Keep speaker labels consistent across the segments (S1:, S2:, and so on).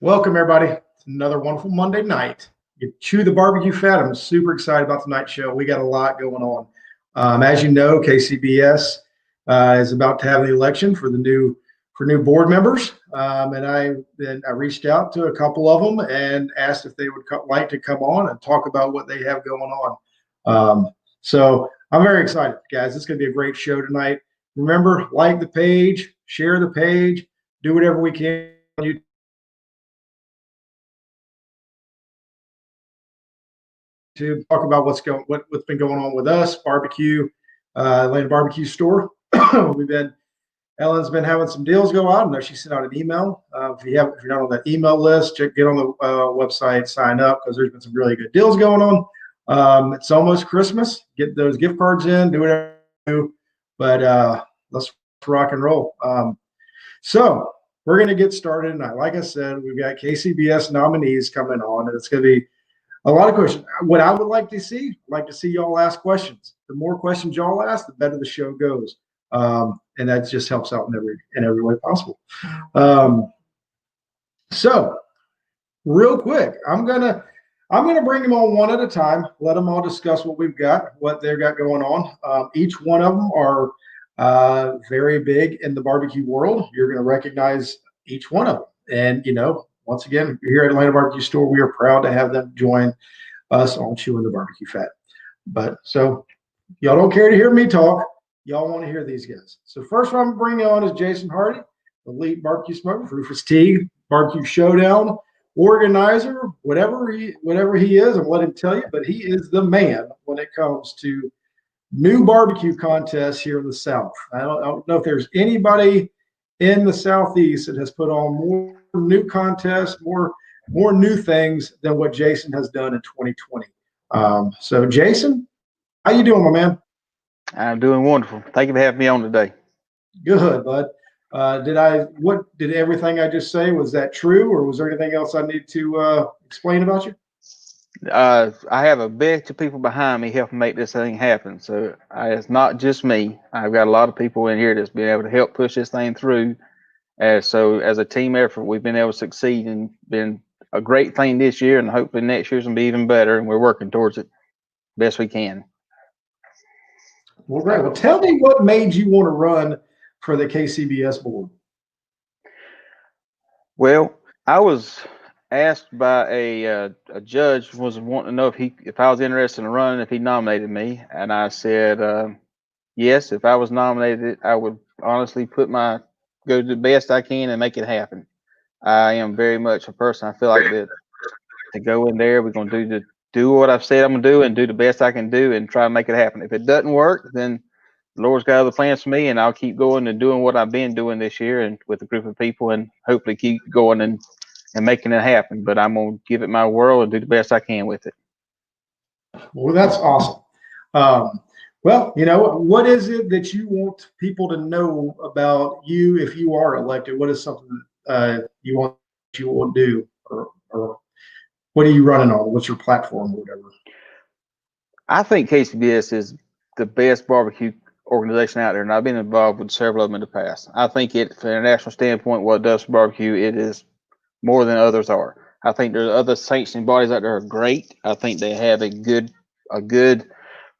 S1: Welcome, everybody. It's another wonderful Monday night. You Chew the BBQ Fat. I'm super excited about tonight's show. We got a lot going on. As you know, KCBS is about to have the election for new board members, and I reached out to a couple of them and asked if they would like to come on and talk about what they have going on. So I'm very excited, guys. It's going to be a great show tonight. Remember, like the page, share the page, do whatever we can on YouTube to talk about what's been going on with us, barbecue, Atlanta Barbecue Store. Ellen's been having some deals go out. I know she sent out an email. If you're not on that email list, get on the website, sign up, because there's been some really good deals going on. It's almost Christmas. Get those gift cards in, do whatever you do. But let's rock and roll. So we're going to get started tonight. Like I said, we've got KCBS nominees coming on, and it's going to be a lot of questions. What I would like to see, y'all ask questions. The more questions y'all ask, the better the show goes, and that just helps out in every way possible. So, real quick, I'm gonna bring them on one at a time. Let them all discuss what they've got going on. Each one of them are very big in the barbecue world. You're gonna recognize each one of them, and once again, here at Atlanta Barbecue Store, we are proud to have them join us on Chewin the BBQ Fat. But so y'all don't care to hear me talk. Y'all want to hear these guys. So first one I'm bringing on is Jason Hardy, elite barbecue smoker, Rufus Teague, Barbecue Showdown organizer, whatever he is, I'm letting him tell you, but he is the man when it comes to new barbecue contests here in the South. I don't know if there's anybody in the Southeast that has put on more new contests, more new things than what Jason has done in 2020. So Jason, how you doing, my man?
S2: I'm doing wonderful. Thank you for having me on today.
S1: Good, bud. Did everything I just say, was that true, or was there anything else I need to explain about you?
S2: I have a bunch of people behind me helping make this thing happen. So it's not just me. I've got a lot of people in here that's been able to help push this thing through. So as a team effort, we've been able to succeed and been a great thing this year, and hopefully next year's gonna be even better. And we're working towards it best we can.
S1: Well, great. Well, tell me what made you want to run for the KCBS board.
S2: Well, I was asked by a judge was wanting to know if I was interested in running, if he nominated me, and I said yes. If I was nominated, I would honestly go to the best I can and make it happen. I am very much a person. I feel like that to go in there, we're gonna do what I've said I'm gonna do and do the best I can do and try to make it happen. If it doesn't work, then the Lord's got other plans for me, and I'll keep going and doing what I've been doing this year and with a group of people, and hopefully keep going and making it happen. But I'm gonna give it my whirl and do the best I can with it.
S1: Well, that's awesome. Well, what is it that you want people to know about you if you are elected? What is something you want to do, or what are you running on? What's your platform or whatever?
S2: I think KCBS is the best barbecue organization out there, and I've been involved with several of them in the past. I think from a national standpoint, what it does for barbecue, it is more than others are. I think there's other sanctioning bodies out there are great. I think they have a good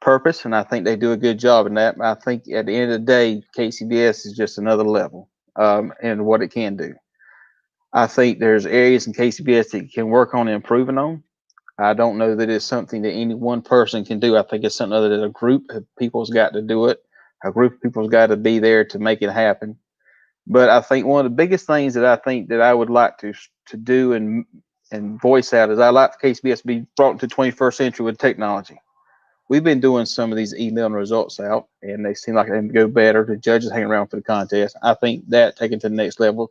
S2: purpose, and I think they do a good job in that. I think at the end of the day, KCBS is just another level in what it can do. I think there's areas in KCBS that you can work on improving on. I don't know that it's something that any one person can do. I think it's something other than a group of people's got to do it. A group of people's got to be there to make it happen. But I think one of the biggest things that I think that I would like to do and voice out is I'd like for KCBS to be brought into the 21st century with technology. We've been doing some of these emailing results out, and they seem like they go better. The judges hang around for the contest. I think that taken to the next level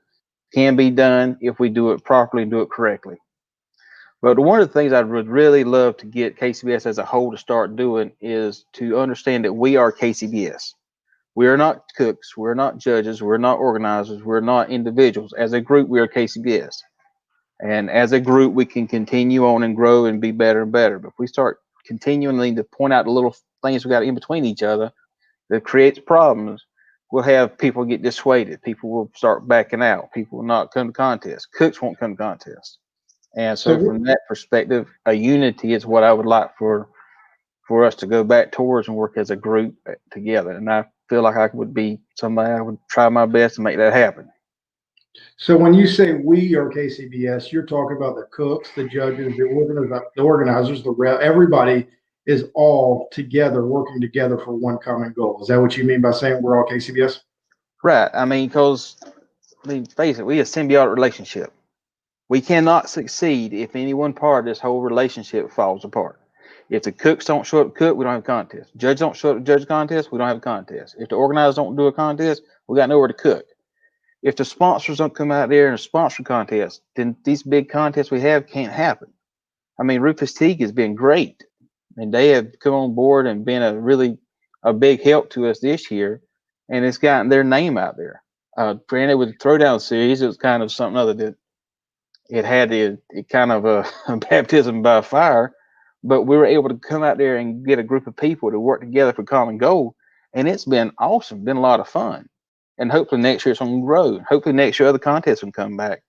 S2: can be done if we do it properly and do it correctly. But one of the things I would really love to get KCBS as a whole to start doing is to understand that we are KCBS. We are not cooks. We're not judges. We're not organizers. We're not individuals. As a group, we are KCBS. And as a group, we can continue on and grow and be better and better. But if we start continually to point out the little things we got in between each other that creates problems, we'll have people get dissuaded. People will start backing out. People will not come to contests. Cooks won't come to contests. And so
S1: So
S2: from that perspective, a unity is what I would like for us to go back towards and work as a group together. And I feel like I would be somebody, I would try my best to make that happen.
S1: So when you say we are KCBS, you're talking about the cooks, the judges, the organizers, the rep, everybody is all together, working together for one common goal. Is that what you mean by saying we're all KCBS?
S2: Right. I mean, because, face it, we a symbiotic relationship. We cannot succeed if any one part of this whole relationship falls apart. If the cooks don't show up to cook, we don't have a contest. Judges don't show up to judge a contest, we don't have a contest. If the organizers don't do a contest, we got nowhere to cook. If the sponsors don't come out there and sponsor contests, then these big contests we have can't happen. I mean, Rufus Teague has been great, and they have come on board and been a big help to us this year, and it's gotten their name out there. Granted, with the Throwdown series, it was kind of something other that it had it kind of a baptism by fire, but we were able to come out there and get a group of people to work together for common goal, and it's been awesome, been a lot of fun. And hopefully next year it's on the road. Hopefully next year other contests will come back.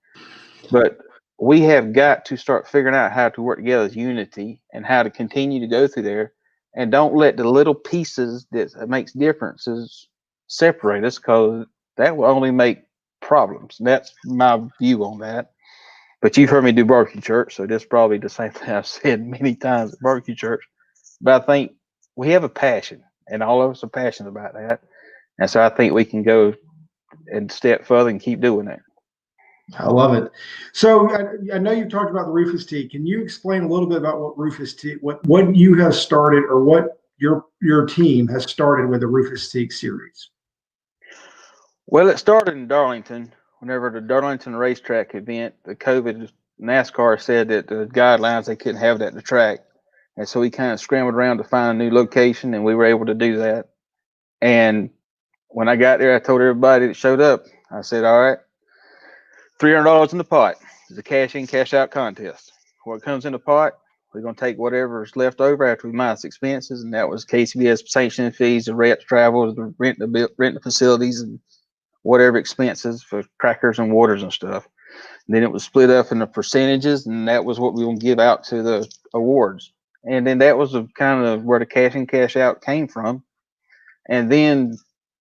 S2: But we have got to start figuring out how to work together as unity and how to continue to go through there, and don't let the little pieces that makes differences separate us, because that will only make problems. That's my view on that. But you've heard me do barbecue church, so this is probably the same thing I've said many times at barbecue church. But I think we have a passion, and all of us are passionate about that. And so I think we can go and step further and keep doing that.
S1: I love it. So I know you've talked about the Rufus Teague. Can you explain a little bit about what Rufus Teague, what you have started, or what your team has started with the Rufus Teague series?
S2: Well, it started in Darlington. Whenever the Darlington racetrack event, the COVID NASCAR said that the guidelines, they couldn't have that at the track. And so we kind of scrambled around to find a new location, and we were able to do that. And when I got there, I told everybody that showed up, I said, all right, $300 in the pot. It's a cash in, cash out contest. What comes in the pot, we're going to take whatever's left over after we minus expenses, and that was KCBS sanctioning fees, the rent, travel, the rent the facilities, and whatever expenses for crackers and waters and stuff. And then it was split up into percentages, and that was what we were going to give out to the awards. And then that was kind of where the cash in, cash out came from. And then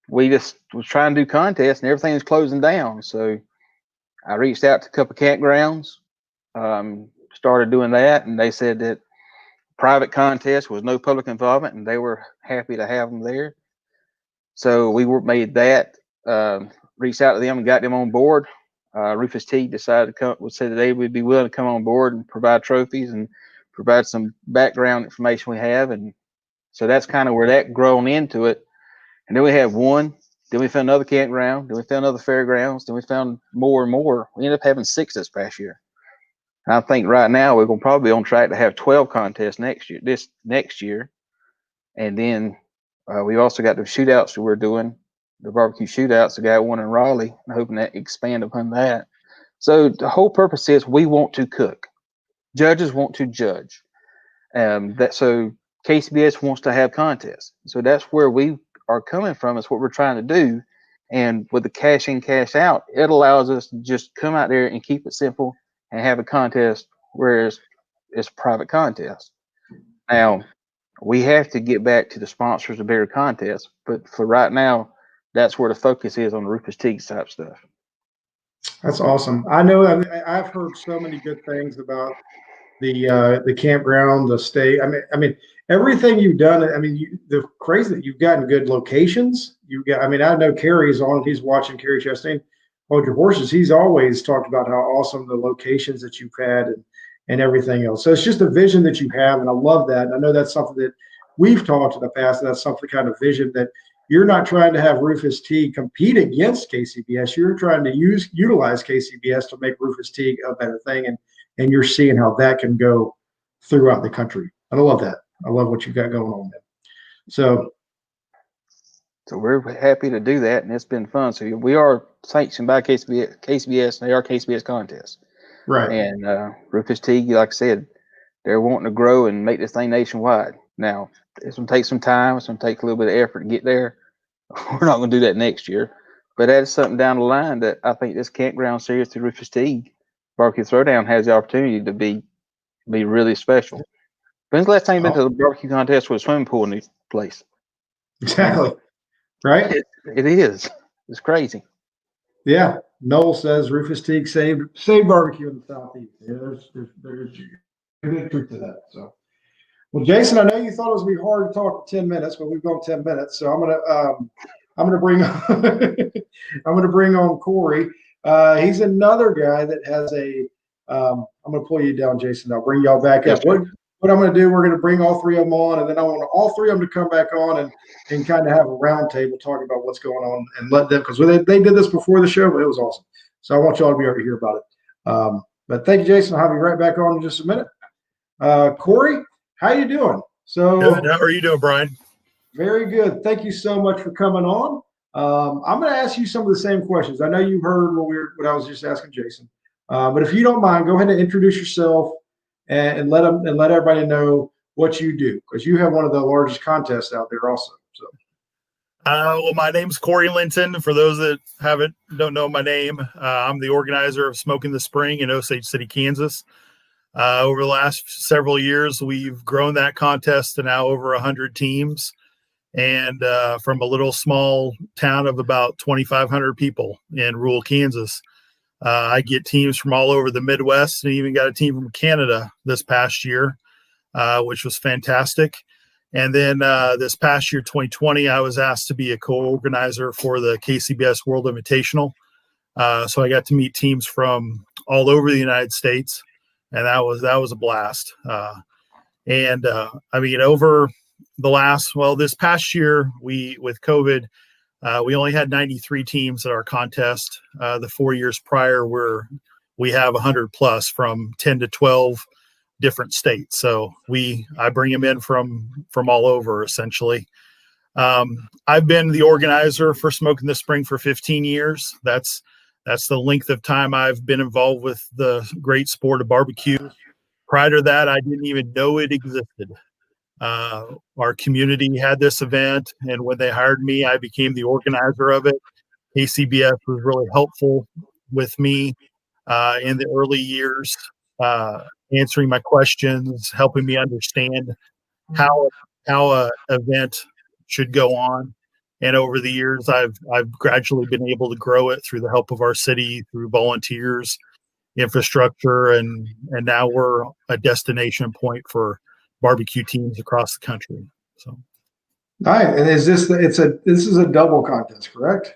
S2: we just was trying to do contests, and everything was closing down. So I reached out to a couple of campgrounds, started doing that, and they said that private contest was no public involvement, and they were happy to have them there. So we made that, reached out to them and got them on board. Rufus Teague decided to come, said that they would be willing to come on board and provide trophies and provide some background information we have. And so that's kind of where that grown into it. And then we had one, then we found another campground, then we found other fairgrounds, then we found more and more. We ended up having 6 this past year. And I think right now we're going to probably be on track to have 12 contests next year. And then we also got the shootouts that we're doing, the barbecue shootouts. I got one in Raleigh. I'm hoping that expand upon that. So the whole purpose is we want to cook. Judges want to judge. So KCBS wants to have contests. So that's where we are coming from. It's what we're trying to do. And with the cash in, cash out, it allows us to just come out there and keep it simple and have a contest, whereas it's a private contest. Now, we have to get back to the sponsors of bigger contests, but for right now, that's where the focus is on the Rufus Teague type stuff.
S1: That's awesome. I know I've heard so many good things about the campground, the stay. I mean, everything you've done. I mean, the crazy that you've gotten good locations. You got. I mean, I know Kerry's on. He's watching Kerry Chastain, Hold Your Horses. He's always talked about how awesome the locations that you've had and everything else. So it's just a vision that you have, and I love that. And I know that's something that we've talked in the past. That's something kind of vision that you're not trying to have Rufus Teague compete against KCBS. You're trying to utilize KCBS to make Rufus Teague a better thing, and you're seeing how that can go throughout the country. And I love that. I love what you've got going on there. So
S2: we're happy to do that, and it's been fun. So we are sanctioned by KCBS. They are KCBS contests.
S1: Right.
S2: And Rufus Teague, like I said, they're wanting to grow and make this thing nationwide. Now, it's going to take some time. It's going to take a little bit of effort to get there. We're not going to do that next year. But that is something down the line that I think this campground series through Rufus Teague Barbecue Throwdown has the opportunity to be really special. When's the last time you've been to the barbecue contest with a swimming pool in this place?
S1: Exactly. Right?
S2: It is. It's crazy.
S1: Yeah. Noel says Rufus Teague saved barbecue in the Southeast. Yeah, there's good truth to that. So, well, Jason, I know you thought it was gonna be hard to talk for 10 minutes, but we've gone 10 minutes. So I'm gonna bring on Corey. He's another guy that has I'm gonna pull you down, Jason. I'll bring y'all back up. What I'm gonna do, we're gonna bring all three of them on, and then I want all three of them to come back on and kind of have a round table talking about what's going on and let them, because they did this before the show, but it was awesome. So I want y'all to be able to hear about it. But thank you, Jason. I'll have you right back on in just a minute. Corey, how you doing? So
S3: good. How are you doing, Brian?
S1: Very good. Thank you so much for coming on. I'm going to ask you some of the same questions. I know you heard what I was just asking Jason, but if you don't mind, go ahead and introduce yourself and let everybody know what you do, because you have one of the largest contests out there also. So.
S3: Well, my name's Corey Linton. For those that don't know my name, I'm the organizer of Smoking the Spring in Osage City, Kansas. Over the last several years, we've grown that contest to now over 100 teams, and from a little small town of about 2,500 people in rural Kansas. I get teams from all over the Midwest, and even got a team from Canada this past year, which was fantastic. And then this past year, 2020, I was asked to be a co-organizer for the KCBS World Invitational. So I got to meet teams from all over the United States, and that was a blast. I mean, over this past year, with COVID, we only had 93 teams at our contest. The 4 years prior, we have 100 plus from 10 to 12 different states. So I bring them in from all over, essentially. I've been the organizer for Smoking the Spring for 15 years. That's the length of time I've been involved with the great sport of barbecue. Prior to that, I didn't even know it existed. Our community had this event, and when they hired me, I became the organizer of it. KCBS was really helpful with me in the early years, answering my questions, helping me understand how a event should go on. And over the years, I've gradually been able to grow it through the help of our city, through volunteers, infrastructure, and now we're a destination point for barbecue teams across the country. So,
S1: all right. And this is a double contest, correct?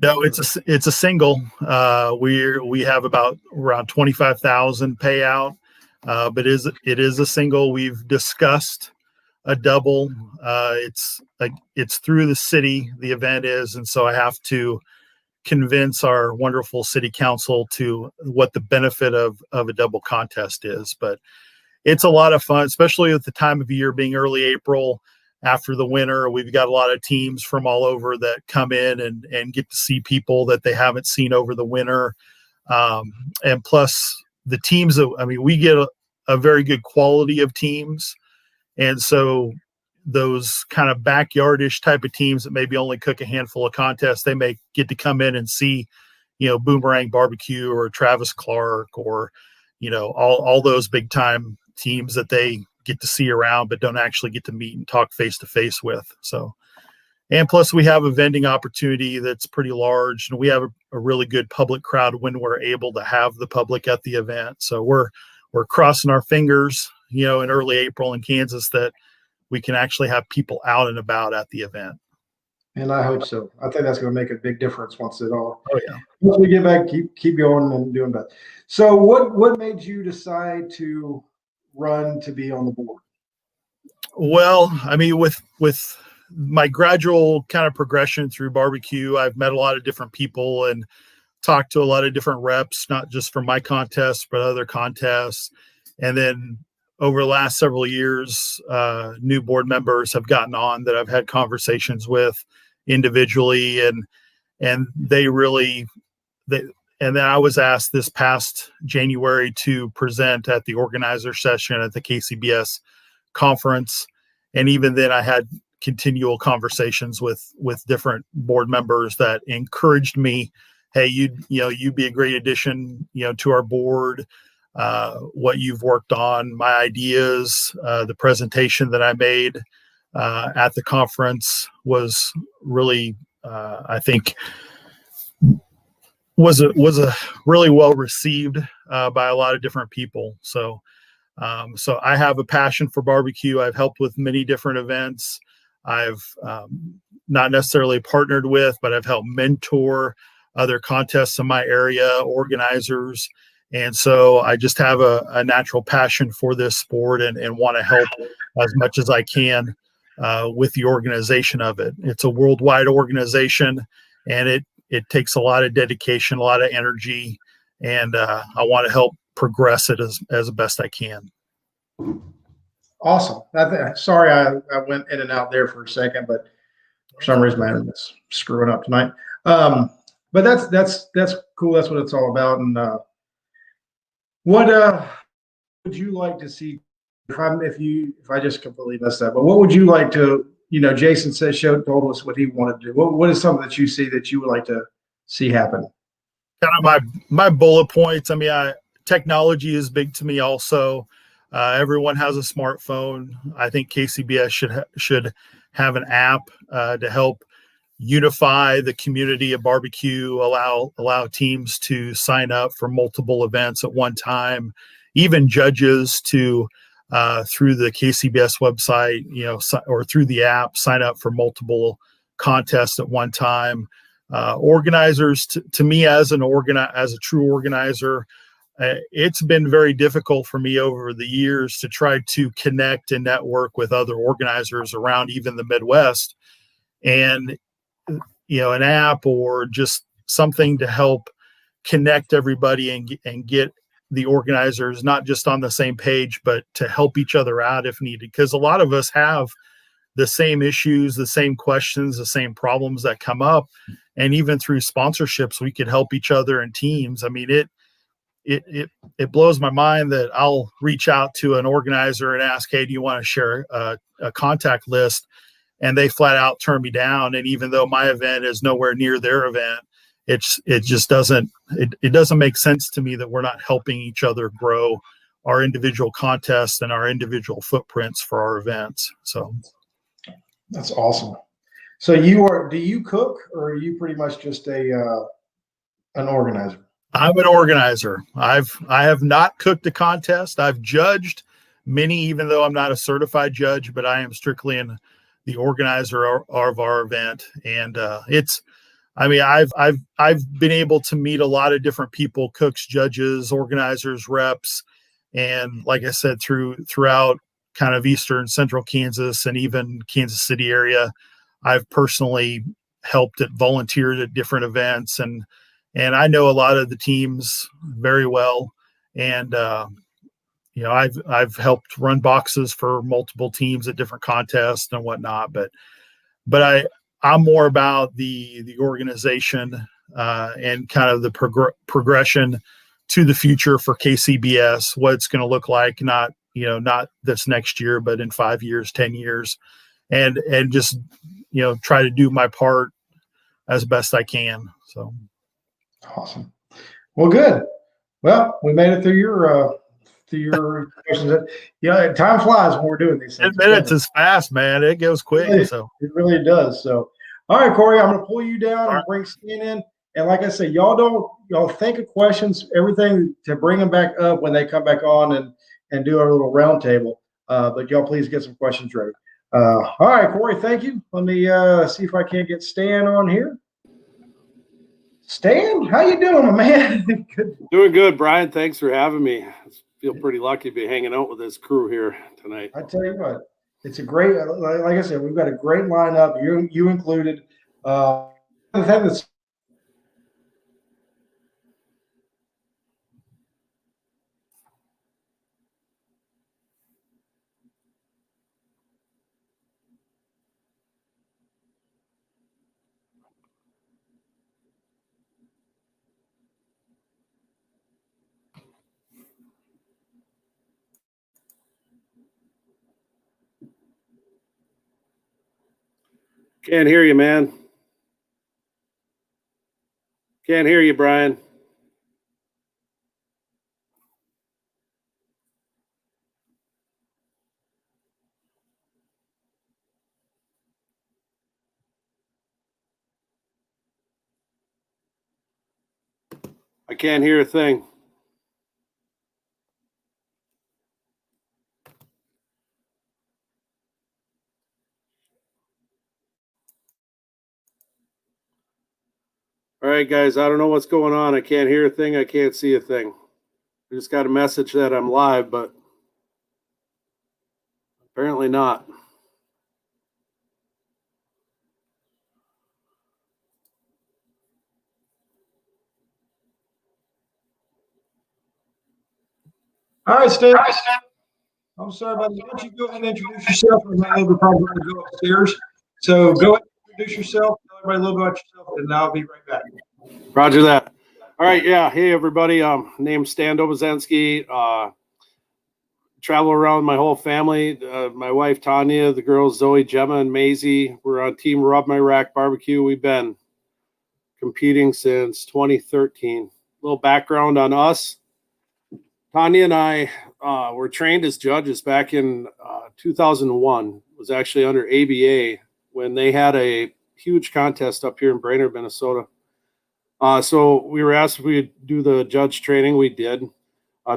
S3: No, it's a single. We have about around 25,000 payout, but it is a single. We've discussed a double. It's through the city, the event is, and so I have to convince our wonderful city council to what the benefit of a double contest is. But it's a lot of fun, especially at the time of year being early April. After the winter, we've got a lot of teams from all over that come in and get to see people that they haven't seen over the winter. And plus the teams we get a very good quality of teams. And so those kind of backyardish type of teams that maybe only cook a handful of contests, they may get to come in and see, Boomerang Barbecue or Travis Clark or, all those big time teams that they get to see around, but don't actually get to meet and talk face to face with. So, and plus we have a vending opportunity that's pretty large, and we have a really good public crowd when we're able to have the public at the event. So we're crossing our fingers, in early April in Kansas, that we can actually have people out and about at the event.
S1: And I hope so. I think that's going to make a big difference once
S3: Once
S1: we get back, keep going and doing that. So what made you decide to run to be on the board?
S3: Well, with my gradual kind of progression through barbecue, I've met a lot of different people and talked to a lot of different reps, not just from my contest, but other contests. And then over the last several years, new board members have gotten on that I've had conversations with individually, and then I was asked this past January to present at the organizer session at the KCBS conference. And even then I had continual conversations with different board members that encouraged me, hey, you'd be a great addition, to our board. What you've worked on, my ideas, the presentation that I made at the conference was really, I think, was a really well received by a lot of different people. So I have a passion for barbecue. I've helped with many different events. I've not necessarily partnered with, but I've helped mentor other contests in my area, organizers. And so I just have a natural passion for this sport and want to help as much as I can with the organization of it. It's a worldwide organization, and it takes a lot of dedication, a lot of energy, and I want to help progress it as best I can.
S1: Awesome. Sorry, I went in and out there for a second, but for some reason my internet's screwing up tonight. But that's cool. That's what it's all about. And what would you like to see if I just completely messed up? But what would you like to? Jason told us what he wanted to do. What is something that you see that you would like to see happen?
S3: Kind of my bullet points. I mean, technology is big to me also. Everyone has a smartphone. I think KCBS should have an app to help unify the community of barbecue, allow teams to sign up for multiple events at one time, even judges to through the KCBS website, or through the app, sign up for multiple contests at one time. Organizers, to me as a true organizer, it's been very difficult for me over the years to try to connect and network with other organizers around even the Midwest. And, an app or just something to help connect everybody and get the organizers not just on the same page, but to help each other out if needed. Because a lot of us have the same issues, the same questions, the same problems that come up. And even through sponsorships, we could help each other in teams. I mean, it blows my mind that I'll reach out to an organizer and ask, hey, do you want to share a contact list? And they flat out turn me down. And even though my event is nowhere near their event, it just doesn't make sense to me that we're not helping each other grow our individual contests and our individual footprints for our events. So
S1: that's awesome. So do you cook, or are you pretty much just an organizer?
S3: I'm an organizer. I have not cooked a contest. I've judged many, even though I'm not a certified judge, but I am strictly the organizer of our event. And I've been able to meet a lot of different people, cooks, judges, organizers, reps. And like I said, throughout kind of Eastern Central Kansas and even Kansas City area, I've personally helped volunteered at different events, and I know a lot of the teams very well. And I've helped run boxes for multiple teams at different contests and whatnot. But I'm more about the organization and kind of the progression to the future for KCBS, what it's going to look like, not this next year, but in 5 years, 10 years, and just try to do my part as best I can. So
S1: awesome. Well, good. Well, we made it through your questions. Yeah, time flies when we're doing these things.
S3: 10 minutes is fast, man. It goes quick.
S1: It really does. So, all right, Corey, I'm going to pull you down and bring Stan in. And like I said, y'all think of questions, everything to bring them back up when they come back on and do our little round table. But y'all please get some questions ready. All right, Corey, thank you. Let me see if I can't get Stan on here. Stan, how you doing, my man?
S4: Doing good, Brian. Thanks for having me. I feel pretty lucky to be hanging out with this crew here tonight.
S1: I tell you what, it's a great, like I said, we've got a great lineup. You included. The thing that's
S4: Can't hear you, man. Can't hear you, Brian. I can't hear a thing. All right, guys, I don't know what's going on. I can't hear a thing. I can't see a thing. I just got a message that I'm live, but apparently not.
S1: All right, Steve. I'm sorry about that. Why don't you go ahead and introduce yourself? And then we'll probably go upstairs. So go ahead and introduce yourself. Tell everybody a little about yourself, and I'll be right back.
S4: Roger that. All right, yeah. Hey, everybody. Name's Stan Dobozensky. Travel around with my whole family. My wife Tanya, the girls Zoe, Gemma, and Maisie. We're on Team Rub My Rack Barbecue. We've been competing since 2013. A little background on us. Tanya and I were trained as judges back in 2001. It was actually under ABA when they had a huge contest up here in Brainerd, Minnesota. So we were asked if we'd do the judge training. We did.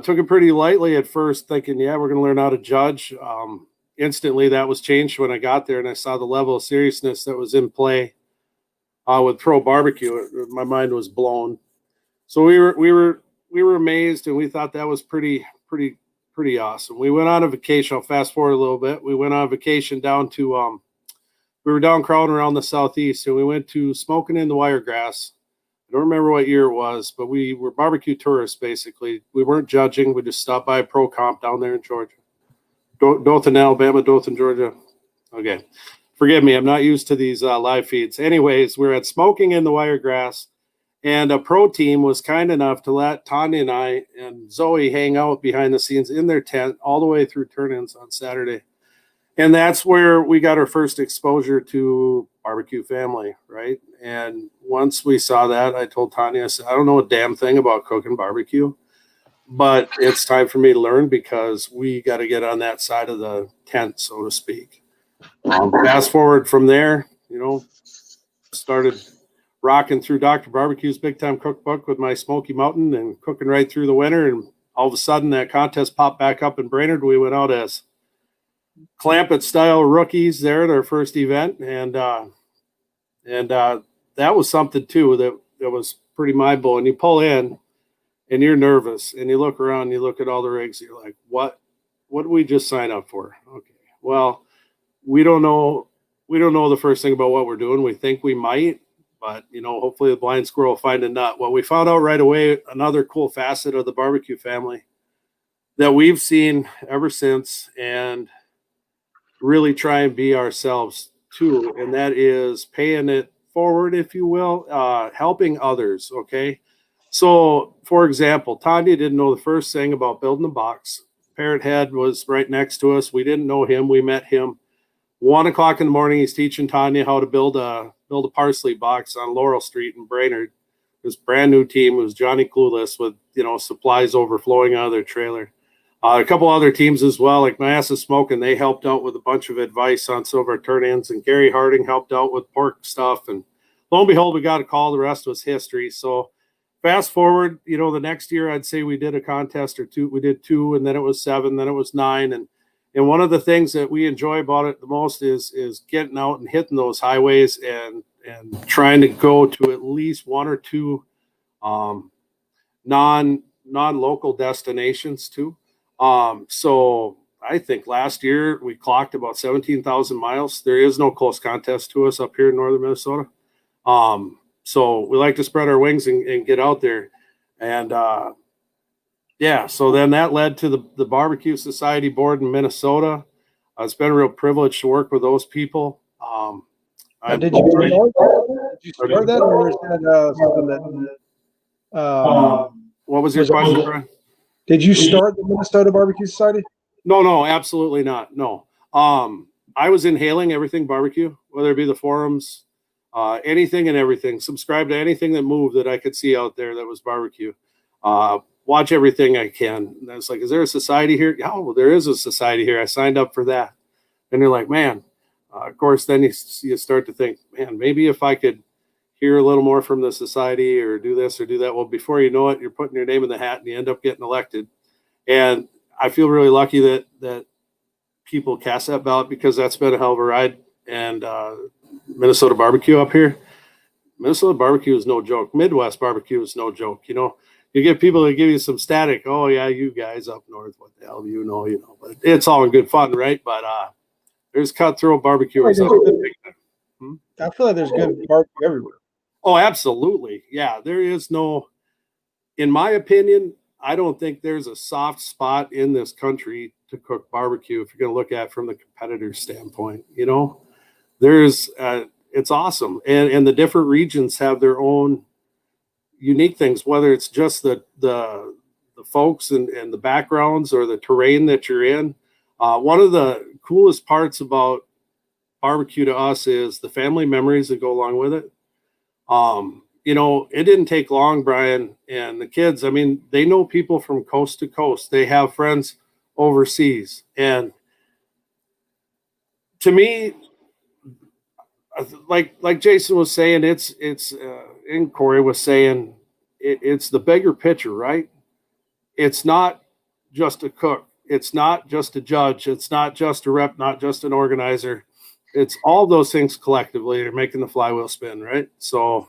S4: Took it pretty lightly at first, thinking, yeah, we're going to learn how to judge. Instantly, that was changed when I got there and I saw the level of seriousness that was in play with pro barbecue. My mind was blown. So we were amazed, and we thought that was pretty awesome. We went on a vacation. I'll fast forward a little bit. We went on a vacation down to we were down crawling around the southeast, and we went to Smoking in the Wiregrass. I don't remember what year it was, but we were barbecue tourists, basically. We weren't judging. We just stopped by a pro comp down there in Georgia. Dothan, Alabama, Dothan, Georgia. Okay. Forgive me. I'm not used to these live feeds. Anyways, we're at Smoking in the Wiregrass, and a pro team was kind enough to let Tanya and I and Zoe hang out behind the scenes in their tent all the way through turn-ins on Saturday. And that's where we got our first exposure to barbecue family, right? And once we saw that, I told Tanya, I said, I don't know a damn thing about cooking barbecue, but it's time for me to learn because we got to get on that side of the tent, so to speak. Fast forward from there, started rocking through Dr. Barbecue's Big Time Cookbook with my Smoky Mountain and cooking right through the winter. And all of a sudden that contest popped back up in Brainerd. We went out as Clampett style rookies there at our first event. And that was something too, that was pretty mind blowing. You pull in and you're nervous and you look around and you look at all the rigs. You're like, what did we just sign up for? Okay. Well, we don't know the first thing about what we're doing. We think we might, but hopefully the blind squirrel will find a nut. Well, we found out right away another cool facet of the barbecue family that we've seen ever since and really try and be ourselves too. And that is paying it forward, if you will, helping others. Okay. So for example, Tanya didn't know the first thing about building a box. Parrot Head was right next to us. We didn't know him. We met him 1 o'clock in the morning. He's teaching Tanya how to build a parsley box on Laurel Street in Brainerd. This brand new team was Johnny Clueless with, supplies overflowing out of their trailer. A couple other teams as well, like Manassas Smoking, they helped out with a bunch of advice on some of our turn-ins, and Gary Harding helped out with pork stuff. And lo and behold, we got a call. The rest was history. So fast forward, the next year, I'd say we did a contest or two. We did 2, and then it was 7, then it was 9. And one of the things that we enjoy about it the most is getting out and hitting those highways and trying to go to at least 1 or 2 non-local destinations too. So I think last year we clocked about 17,000 miles. There is no close contest to us up here in northern Minnesota. So we like to spread our wings and get out there. And so then that led to the Barbecue Society Board in Minnesota. It's been a real privilege to work with those people.
S1: Did you start that, or is that something that?
S4: What was your question, Brian?
S1: Did you start the Minnesota Barbecue Society?
S4: No, absolutely not. No. I was inhaling everything barbecue, whether it be the forums, anything and everything. Subscribe to anything that moved that I could see out there that was barbecue. Watch everything I can. And I was like, is there a society here? Yeah, well, there is a society here. I signed up for that. And they're like, man, of course, then you start to think, man, maybe if I could hear a little more from the society or do this or do that. Well, before you know it, you're putting your name in the hat and you end up getting elected. And I feel really lucky that people cast that ballot, because that's been a hell of a ride. And Minnesota barbecue up here, Minnesota barbecue is no joke. Midwest barbecue is no joke. You know, you get people that give you some static. Oh yeah, you guys up north, what the hell do you know? But it's all in good fun, right? But there's cutthroat barbecuers.
S1: I feel like there's good barbecue everywhere.
S4: Oh, absolutely. Yeah, there is no, in my opinion, I don't think there's a soft spot in this country to cook barbecue if you're going to look at it from the competitor standpoint. You know, there's, it's awesome. And the different regions have their own unique things, whether it's just the folks and the backgrounds or the terrain that you're in. One of the coolest parts about barbecue to us is the family memories that go along with it. You know, it didn't take long, Brian, and the kids, I mean, they know people from coast to coast. They have friends overseas. And to me, like Jason was saying, and Corey was saying, it's the bigger picture, right? It's not just a cook. It's not just a judge. It's not just a rep, not just an organizer. It's all those things collectively are making the flywheel spin, right? So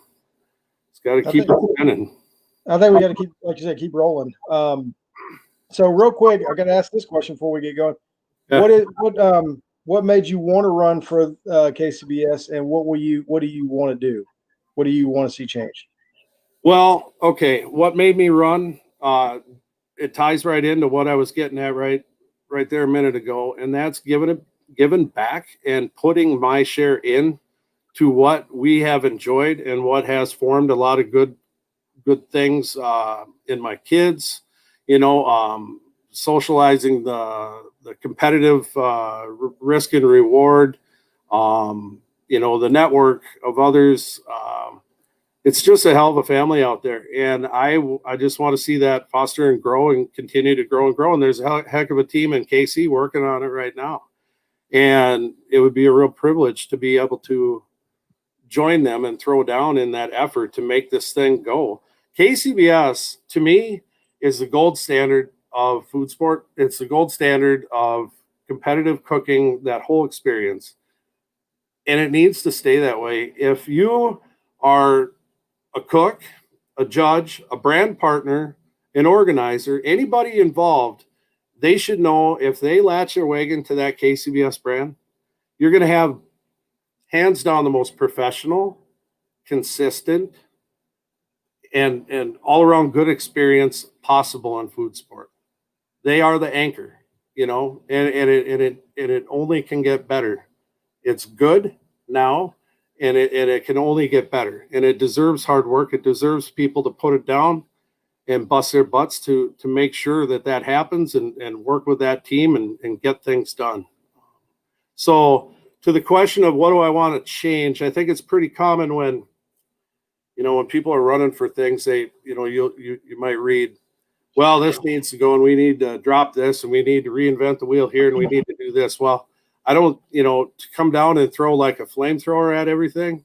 S4: it's got to keep it spinning.
S1: I think we got to keep, like you said, keep rolling. So real quick, I got to ask this question before we get going. Yeah. What made you want to run for KCBS, and what do you want to do? What do you want to see changed?
S4: Well, okay, what made me run? It ties right into what I was getting at right there a minute ago, and that's giving back and putting my share in to what we have enjoyed and what has formed a lot of good things in my kids. You know, socializing the competitive risk and reward. You know, the network of others. It's just a hell of a family out there, and I just want to see that foster and grow and continue to grow and grow. And there's a heck of a team in KC working on it right now, and it would be a real privilege to be able to join them and throw down in that effort to make this thing go. KCBS, to me, is the gold standard of food sport. It's the gold standard of competitive cooking, that whole experience, and it needs to stay that way. If you are a cook, a judge, a brand partner, an organizer, anybody involved, they should know if they latch their wagon to that KCBS brand, you're going to have hands down the most professional, consistent, and all around good experience possible on food sport. They are the anchor, you know, and it only can get better. It's good now. And it can only get better, and it deserves hard work. It deserves people to put it down and bust their butts to make sure that happens and work with that team and get things done. So to the question of what do I want to change, I think it's pretty common when people are running for things, you might read, well, this needs to go and we need to drop this and we need to reinvent the wheel here and we need to do this. Well, I don't, to come down and throw like a flamethrower at everything.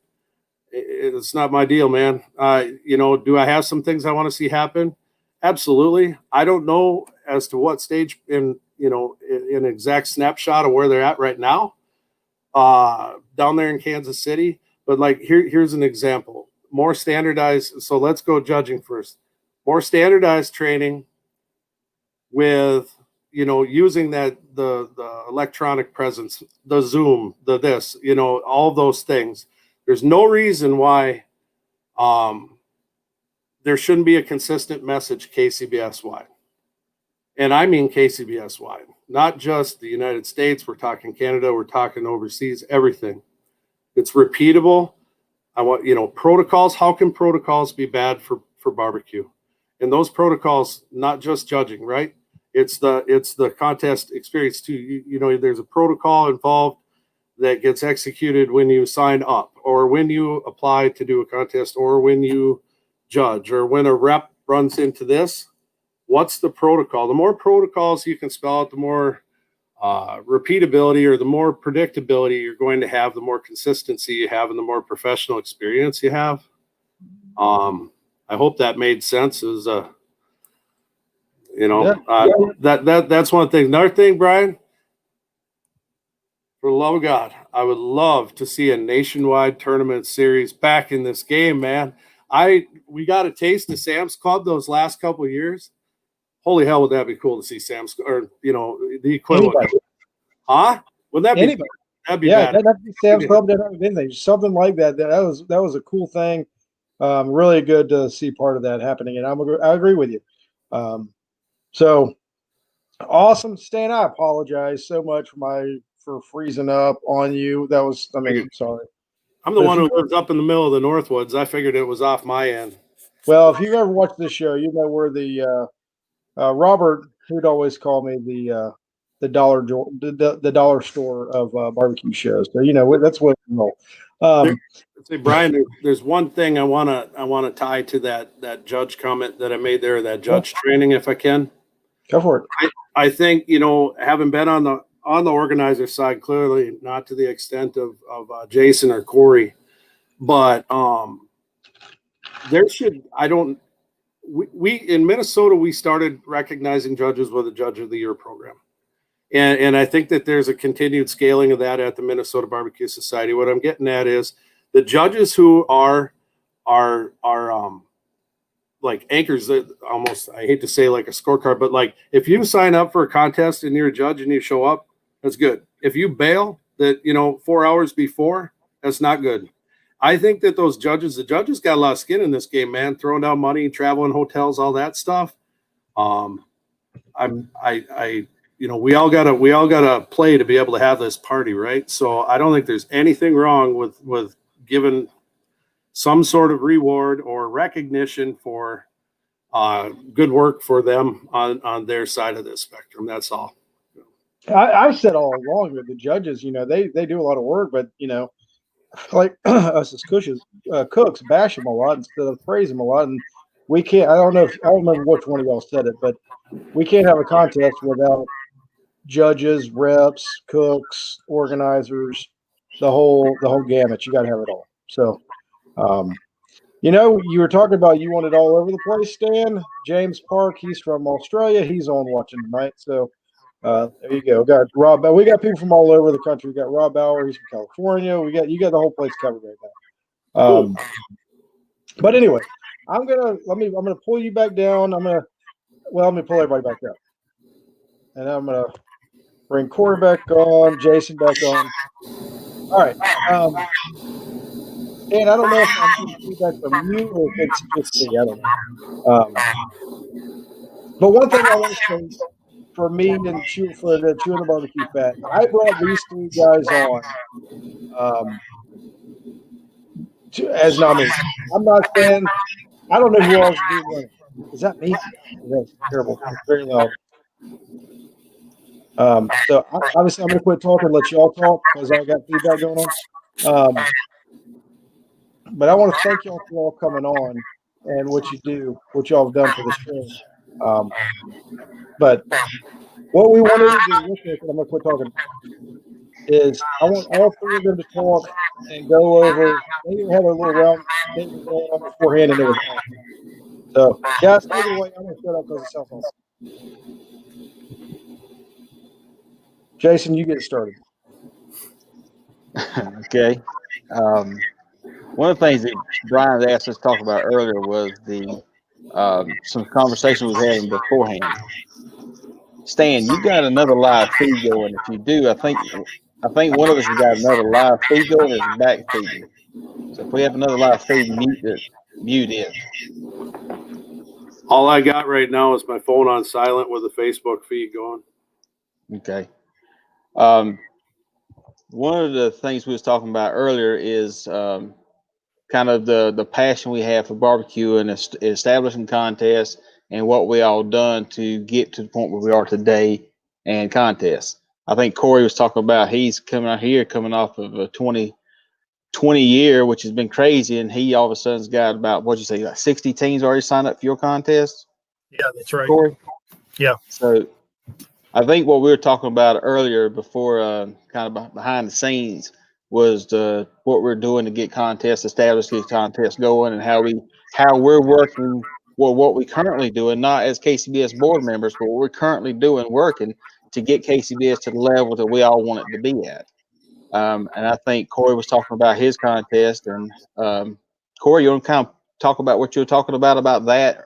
S4: It's not my deal, man. Do I have some things I want to see happen? Absolutely. I don't know as to what stage in exact snapshot of where they're at right now, down there in Kansas City. But like, here's an example, more standardized. So let's go judging first. More standardized training with, using the electronic presence, the Zoom, all those things. There's no reason why there shouldn't be a consistent message KCBS wide. And I mean KCBS wide, not just the United States. We're talking Canada, we're talking overseas, everything. It's repeatable. I want, protocols. How can protocols be bad for barbecue? And those protocols, not just judging, right? It's the contest experience too. There's a protocol involved that gets executed when you sign up, or when you apply to do a contest, or when you judge, or when a rep runs into this? What's the protocol? The more protocols you can spell out, the more repeatability, or the more predictability you're going to have, the more consistency you have, and the more professional experience you have. I hope that made sense. That's one thing. Another thing, Brian, for the love of God, I would love to see a nationwide tournament series back in this game, man. We got a taste of Sam's Club those last couple of years. Holy hell, would that be cool to see Sam's, or the equivalent?
S1: Anybody.
S4: Huh? Wouldn't that be?
S1: Anybody.
S4: That'd be
S1: Yeah,
S4: bad.
S1: that'd be Sam's Club. That'd have anything, something like that. That was a cool thing. Really good to see part of that happening, and I agree with you. So awesome, Stan. I apologize so much for freezing up on you. That was, I'm sorry.
S4: I'm the one who lives up in the middle of the Northwoods. I figured it was off my end.
S1: Well, if you've ever watched this show, you know where the Robert, who'd always call me the dollar store of barbecue shows. So that's what we know.
S4: Say, Brian, there's one thing I wanna tie to that judge comment that I made there, that judge training, if I can.
S1: Go for it.
S4: I think, having been on the organizer side, clearly not to the extent of Jason or Corey, but we in Minnesota, we started recognizing judges with a Judge of the Year program. And I think that there's a continued scaling of that at the Minnesota Barbecue Society. What I'm getting at is the judges who are like anchors, that almost, I hate to say like a scorecard, but like if you sign up for a contest and you're a judge and you show up, that's good. If you bail 4 hours before, that's not good. I think that the judges got a lot of skin in this game, man, throwing down money, traveling, hotels, all that stuff. We all gotta play to be able to have this party, right? So I don't think there's anything wrong with giving some sort of reward or recognition for good work for them on their side of the spectrum. That's all.
S1: I've said all along that the judges, they do a lot of work, but like us as cooks bash them a lot instead of praise them a lot, and we can't. I don't remember which one of y'all said it, but we can't have a contest without judges, reps, cooks, organizers, the whole gamut. You got to have it all. So, you were talking about you want it all over the place, Stan. James Park, he's from Australia. He's on watching tonight. So there you go. We got Rob. We got people from all over the country. We got Rob Bauer. He's from California. You got the whole place covered right now. But anyway, I'm gonna pull you back down. Let me pull everybody back up, and I'm gonna bring Corey back on, Jason back on. All right. And I don't know if I'm getting feedback from you or if it's just me. I don't know. But one thing I want to say for me and for the Chewin the BBQ Fat, I brought these three guys on as nominees. I'm not saying I don't know who else is doing winning. Is that me? That's terrible. It's very loud. So obviously I'm going to quit talking and let you all talk because I got feedback going on. But I want to thank y'all for all coming on and what y'all have done for the show. But what we wanted to do, real quick, and I'm going to quit talking, is I want all three of them to talk and go over, maybe have a little round table going on beforehand and it was awesome. So, guys, take it away. I'm going to shut up because of cell phone. Jason, you get started.
S2: Okay. One of the things that Brian asked us to talk about earlier was some conversation we was having beforehand. Stan, you got another live feed going. If you do, I think one of us has got another live feed going and is back feeding. So if we have another live feed, mute it.
S4: All I got right now is my phone on silent with a Facebook feed going.
S2: Okay. One of the things we was talking about earlier is kind of the passion we have for barbecue and establishing contests and what we all done to get to the point where we are today and contests. I think Corey was talking about he's coming out here coming off of a 20 year, which has been crazy, and he all of a sudden's got about, what'd you say, like 60 teams already signed up for your contest?
S3: Yeah, that's right.
S2: Corey?
S3: Yeah.
S2: So I think what we were talking about earlier before, kind of behind the scenes, was what we're doing to get contests established, get contests going, and how we're working, well, what we currently doing, not as KCBS board members, but what we're currently doing, working to get KCBS to the level that we all want it to be at. And I think Corey was talking about his contest, and Corey, you want to kind of talk about what you were talking about that,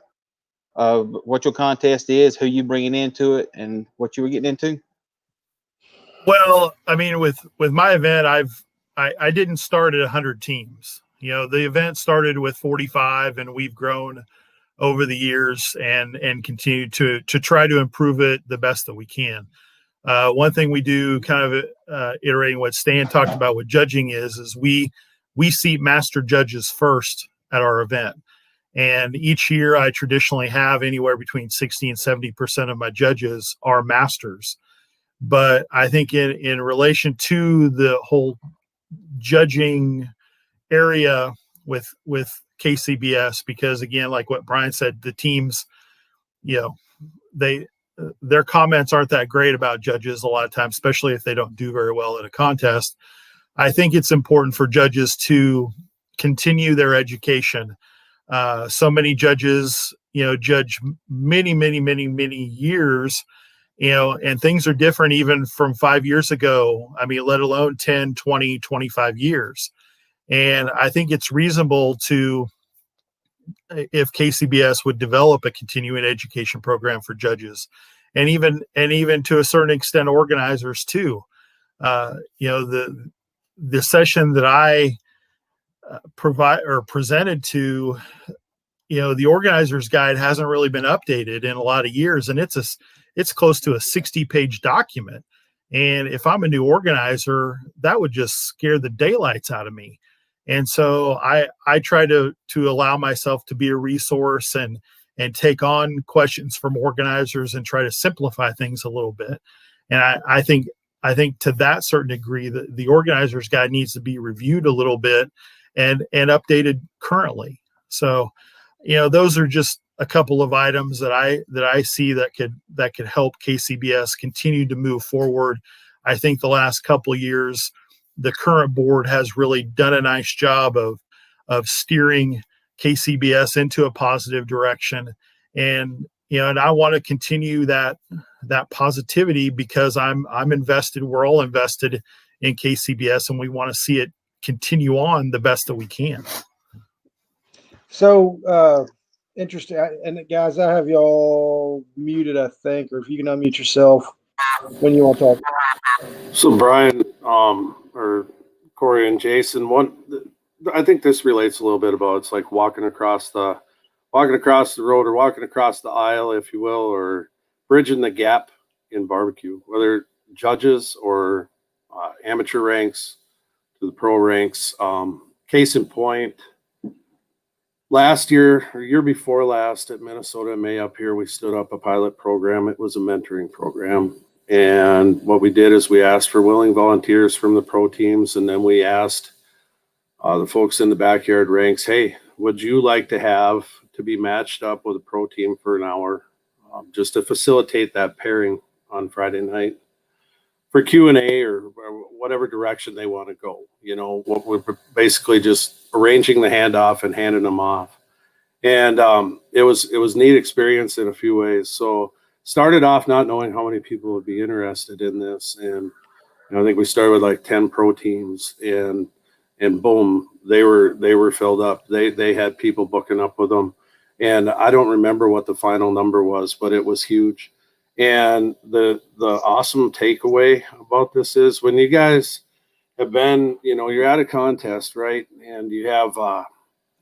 S2: what your contest is, who you bringing into it, and what you were getting into?
S3: Well, I mean, with my event, I didn't start at 100 teams. You know, the event started with 45, and we've grown over the years and continue to try to improve it the best that we can. One thing we do, kind of iterating what Stan talked about with judging, is we seat master judges first at our event. And each year I traditionally have anywhere between 60 and 70% of my judges are masters. But I think in relation to the whole judging area with KCBS, because again, like what Brian said, the teams, you know, their comments aren't that great about judges a lot of times, especially if they don't do very well at a contest. I think it's important for judges to continue their education. So many judges, you know, judge many years, you know, and things are different even from 5 years ago. I mean, let alone 10, 20, 25 years. And I think it's reasonable to, if KCBS would develop a continuing education program for judges, and even to a certain extent organizers too. You know, the session that I presented to, you know, the organizer's guide hasn't really been updated in a lot of years, and it's close to a 60-page document. And if I'm a new organizer, that would just scare the daylights out of me. And so I try to allow myself to be a resource and take on questions from organizers and try to simplify things a little bit. And I think to that certain degree, the organizer's guide needs to be reviewed a little bit and updated currently. So, you know, those are just a couple of items that I see that could help KCBS continue to move forward. I think the last couple of years, the current board has really done a nice job of steering KCBS into a positive direction. And, you know, and I want to continue that positivity because I'm invested. We're all invested in KCBS, and we want to see it continue on the best that we can.
S1: So, interesting. And guys, I have y'all muted, I think, or if you can unmute yourself when you want to talk.
S4: So Brian, or Corey and Jason, I think this relates a little bit about, it's like walking across the road or walking across the aisle, if you will, or bridging the gap in barbecue, whether judges or amateur ranks to the pro ranks. Case in point, last year or year before last at Minnesota May up here, we stood up a pilot program. It was a mentoring program. And what we did is we asked for willing volunteers from the pro teams. And then we asked the folks in the backyard ranks, hey, would you like to be matched up with a pro team for an hour just to facilitate that pairing on Friday night for Q&A or whatever direction they want to go. You know, what we're basically just arranging the handoff and handing them off. And it was neat experience in a few ways. So started off not knowing how many people would be interested in this. And I think we started with like 10 pro teams and boom, they were filled up. They had people booking up with them. And I don't remember what the final number was, but it was huge. And the awesome takeaway about this is when you guys have been, you know, you're at a contest, right? And you have,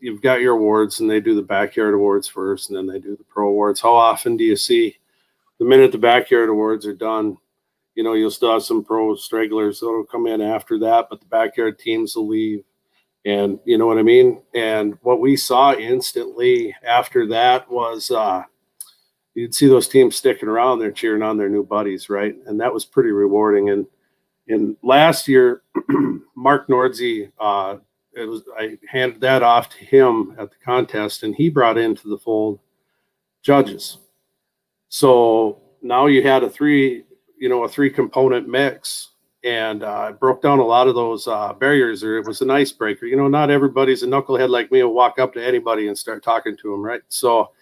S4: you've got your awards, and they do the backyard awards first, and then they do the pro awards. How often do you see the minute the backyard awards are done, you know, you'll still have some pro stragglers that'll come in after that, but the backyard teams will leave. And you know what I mean? And what we saw instantly after that was, you'd see those teams sticking around there cheering on their new buddies, right? And that was pretty rewarding. And last year, Mark Nordze, I handed that off to him at the contest, and he brought into the fold judges. So now you had a three component mix, and broke down a lot of those barriers. Or it was an icebreaker. Not everybody's a knucklehead like me who'll walk up to anybody and start talking to them, right? So,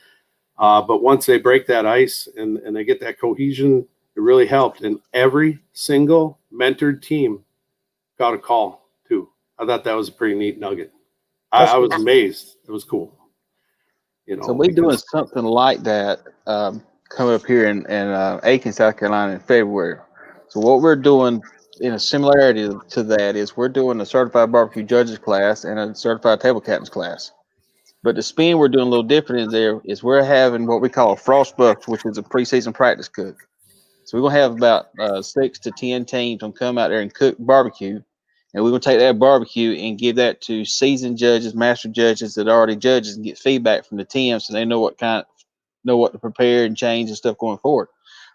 S4: but once they break that ice and they get that cohesion, it really helped. And every single mentored team got a call too. I thought that was a pretty neat nugget. I was amazed. It was cool.
S2: So we're doing something like that coming up here in Aiken, South Carolina in February. So what we're doing in a similarity to that is we're doing a certified barbecue judges class and a certified table captains class. But the spin we're doing a little different in there is we're having what we call a frost buff, which is a preseason practice cook. So we're going to have about 6 to 10 teams going to come out there and cook barbecue. And we're going to take that barbecue and give that to seasoned judges, master judges that are already judges, and get feedback from the teams so they know what to prepare and change and stuff going forward.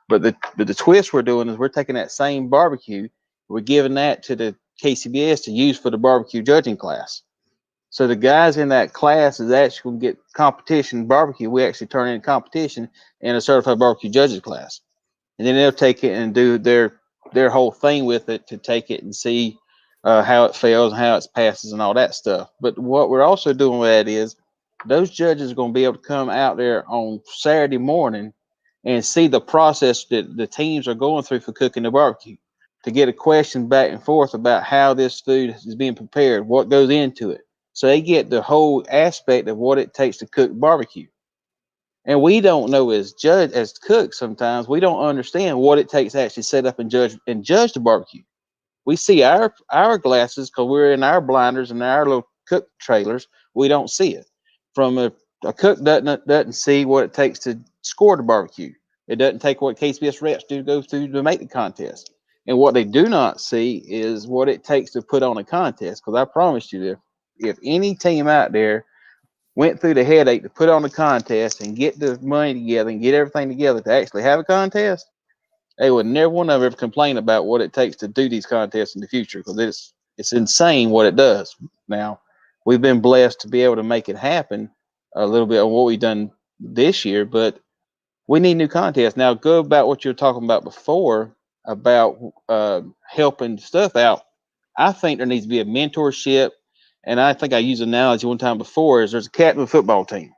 S2: But the twist we're doing is we're taking that same barbecue, we're giving that to the KCBS to use for the barbecue judging class. So the guys in that class is actually going to get competition barbecue. We actually turn in competition in a certified barbecue judges class. And then they'll take it and do their whole thing with it to take it and see how it fails and how it passes and all that stuff. But what we're also doing with that is those judges are going to be able to come out there on Saturday morning and see the process that the teams are going through for cooking the barbecue, to get a question back and forth about how this food is being prepared, what goes into it. So they get the whole aspect of what it takes to cook barbecue. And we don't know as cooks sometimes, we don't understand what it takes to actually set up and judge the barbecue. We see our glasses because we're in our blinders and our little cook trailers. We don't see it. From a cook doesn't see what it takes to score the barbecue. It doesn't take what KCBS reps do to go through to make the contest. And what they do not see is what it takes to put on a contest. Because I promise you, if any team out there went through the headache to put on a contest and get the money together and get everything together to actually have a contest, they would never want to ever complain about what it takes to do these contests in the future, because it's insane what it does. Now, we've been blessed to be able to make it happen a little bit on what we've done this year, but we need new contests. Now, go about what you were talking about before about helping stuff out. I think there needs to be a mentorship, and I think I used an analogy one time before, is there's a captain of a football team.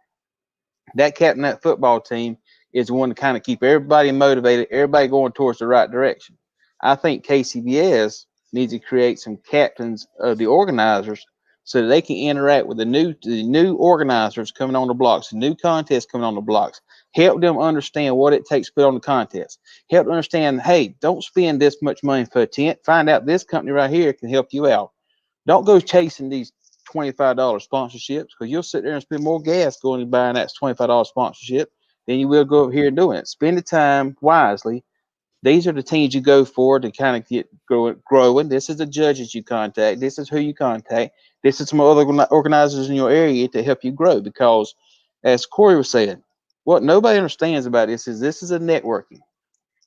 S2: That captain of that football team is the one to kind of keep everybody motivated, everybody going towards the right direction. I think KCBS needs to create some captains of the organizers so that they can interact with the new organizers coming on the blocks, the new contests coming on the blocks, help them understand what it takes to put on the contest, help them understand, hey, don't spend this much money for a tent. Find out this company right here can help you out. Don't go chasing these $25 sponsorships, because you'll sit there and spend more gas going and buying that $25 sponsorship than you will go over here and doing it. Spend the time wisely. These are the teams you go for to kind of get growing. This is the judges you contact. This is who you contact. This is some other organizers in your area to help you grow, because as Corey was saying, what nobody understands about this is a networking.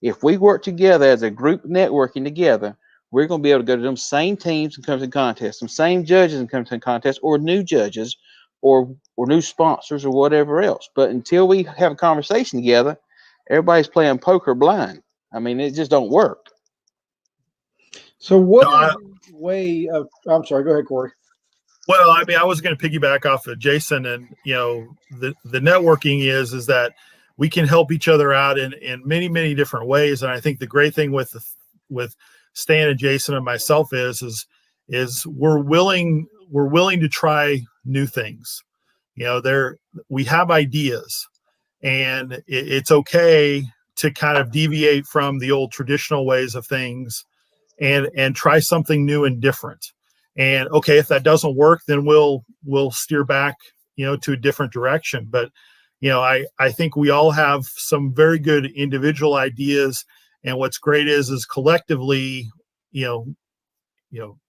S2: If we work together as a group networking together, we're going to be able to go to them same teams and come to contests, some same judges and come to contests, or new judges, or new sponsors, or whatever else. But until we have a conversation together, everybody's playing poker blind. I mean, it just don't work.
S1: So what is the way of, I'm sorry, go ahead, Corey.
S3: Well, I mean, I was going to piggyback off of Jason, and the networking is that we can help each other out in many, many different ways. And I think the great thing with Stan and Jason and myself is we're willing to try new things. We have ideas, and it's okay to kind of deviate from the old traditional ways of things and try something new and different. And okay, if that doesn't work, then we'll steer back, to a different direction. But, I think we all have some very good individual ideas. And what's great is collectively, even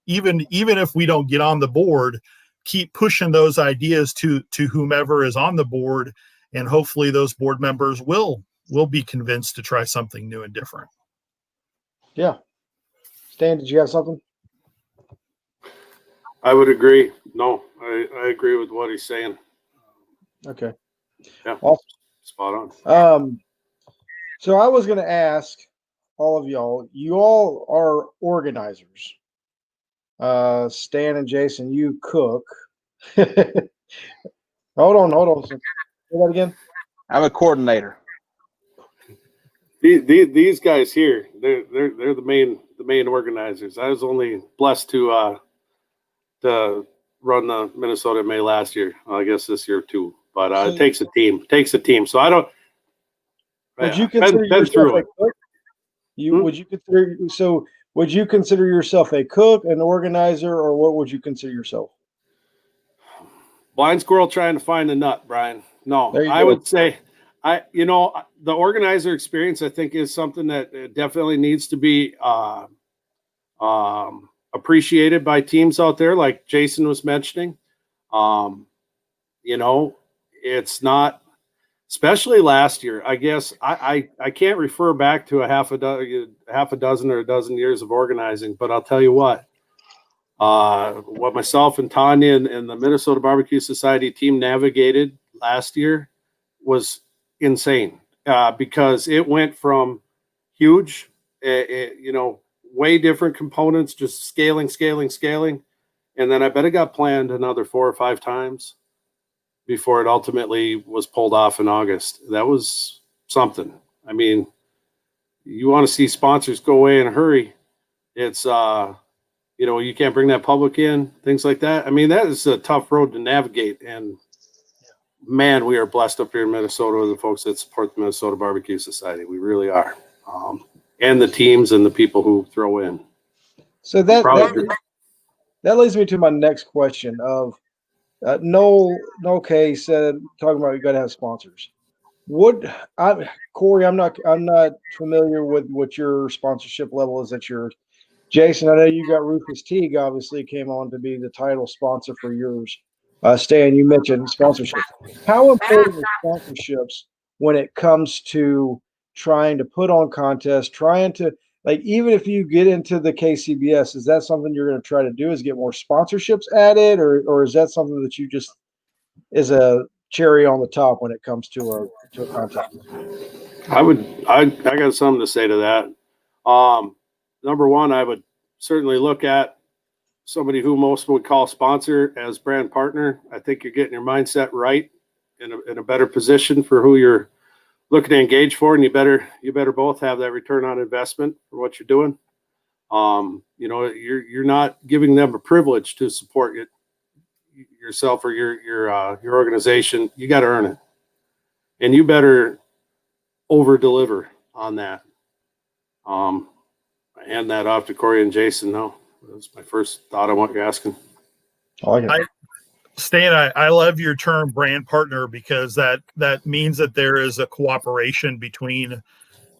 S3: if we don't get on the board, keep pushing those ideas to whomever is on the board. And hopefully those board members will we'll be convinced to try something new and different.
S1: Yeah. Stan, did you have something?
S4: I would agree. No, I agree with what he's saying.
S1: Okay.
S4: Yeah.
S1: Awesome.
S4: Spot on.
S1: So I was going to ask all of y'all, you all are organizers. Stan and Jason, you cook. Hold on. Say that again.
S2: I'm a coordinator.
S4: These guys here, they're the main organizers. I was only blessed to run the Minnesota May last year. Well, I guess this year too. But
S1: So,
S4: it takes a team. So I don't.
S1: would you consider
S4: been
S1: yourself
S4: through
S1: a
S4: it?
S1: cook? Would you consider yourself a cook, an organizer, or what would you consider yourself?
S4: Blind squirrel trying to find a nut, Brian. No,
S1: There you
S4: I
S1: go.
S4: would say the organizer experience, I think, is something that definitely needs to be appreciated by teams out there, like Jason was mentioning. It's not, especially last year. I guess I can't refer back to a half a dozen or a dozen years of organizing, but I'll tell you what myself and Tanya and the Minnesota Barbecue Society team navigated last year was insane, because it went from huge, way different components, just scaling. And then I bet it got planned another 4 or 5 times before it ultimately was pulled off in August. That was something. I mean, you want to see sponsors go away in a hurry. It's, you can't bring that public in, things like that. I mean, that is a tough road to navigate. And man, we are blessed up here in Minnesota with the folks that support the Minnesota Barbecue Society. We really are. And the teams and the people who throw in.
S1: So that leads me to my next question of Noel K said, talking about you got to have sponsors. Corey, I'm not familiar with what your sponsorship level is at yours. Jason, I know you got Rufus Teague, obviously came on to be the title sponsor for yours. Stan, you mentioned sponsorship. How important are sponsorships when it comes to trying to put on contests, trying to, like, even if you get into the KCBS, is that something you're going to try to do, is get more sponsorships added, or is that something that you just is a cherry on the top when it comes to a contest?
S4: I got something to say to that. Number one, I would certainly look at somebody who most would call sponsor as brand partner. I think you're getting your mindset right in a better position for who you're looking to engage for, and you better both have that return on investment for what you're doing. You're not giving them a privilege to support yourself or your organization. You got to earn it, and you better over deliver on that. I hand that off to Corey and Jason. No, that's my first thought on what you're asking.
S3: Stan, I love your term brand partner, because that means that there is a cooperation between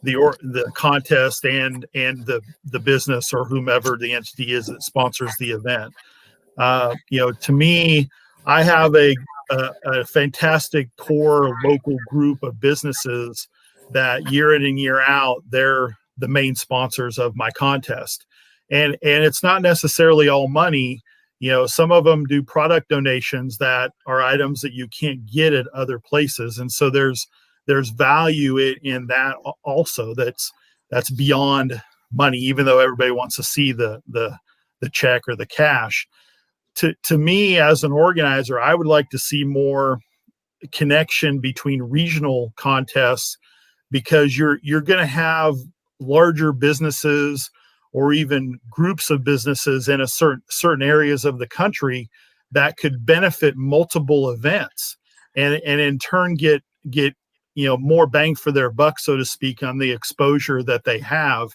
S3: the contest and the business or whomever the entity is that sponsors the event. To me, I have a fantastic core local group of businesses that year in and year out, they're the main sponsors of my contest. And it's not necessarily all money. Some of them do product donations that are items that you can't get at other places. And so there's value in that also that's beyond money, even though everybody wants to see the check or the cash. To me, as an organizer, I would like to see more connection between regional contests, because you're going to have larger businesses or even groups of businesses in a certain areas of the country that could benefit multiple events and in turn get more bang for their buck, so to speak, on the exposure that they have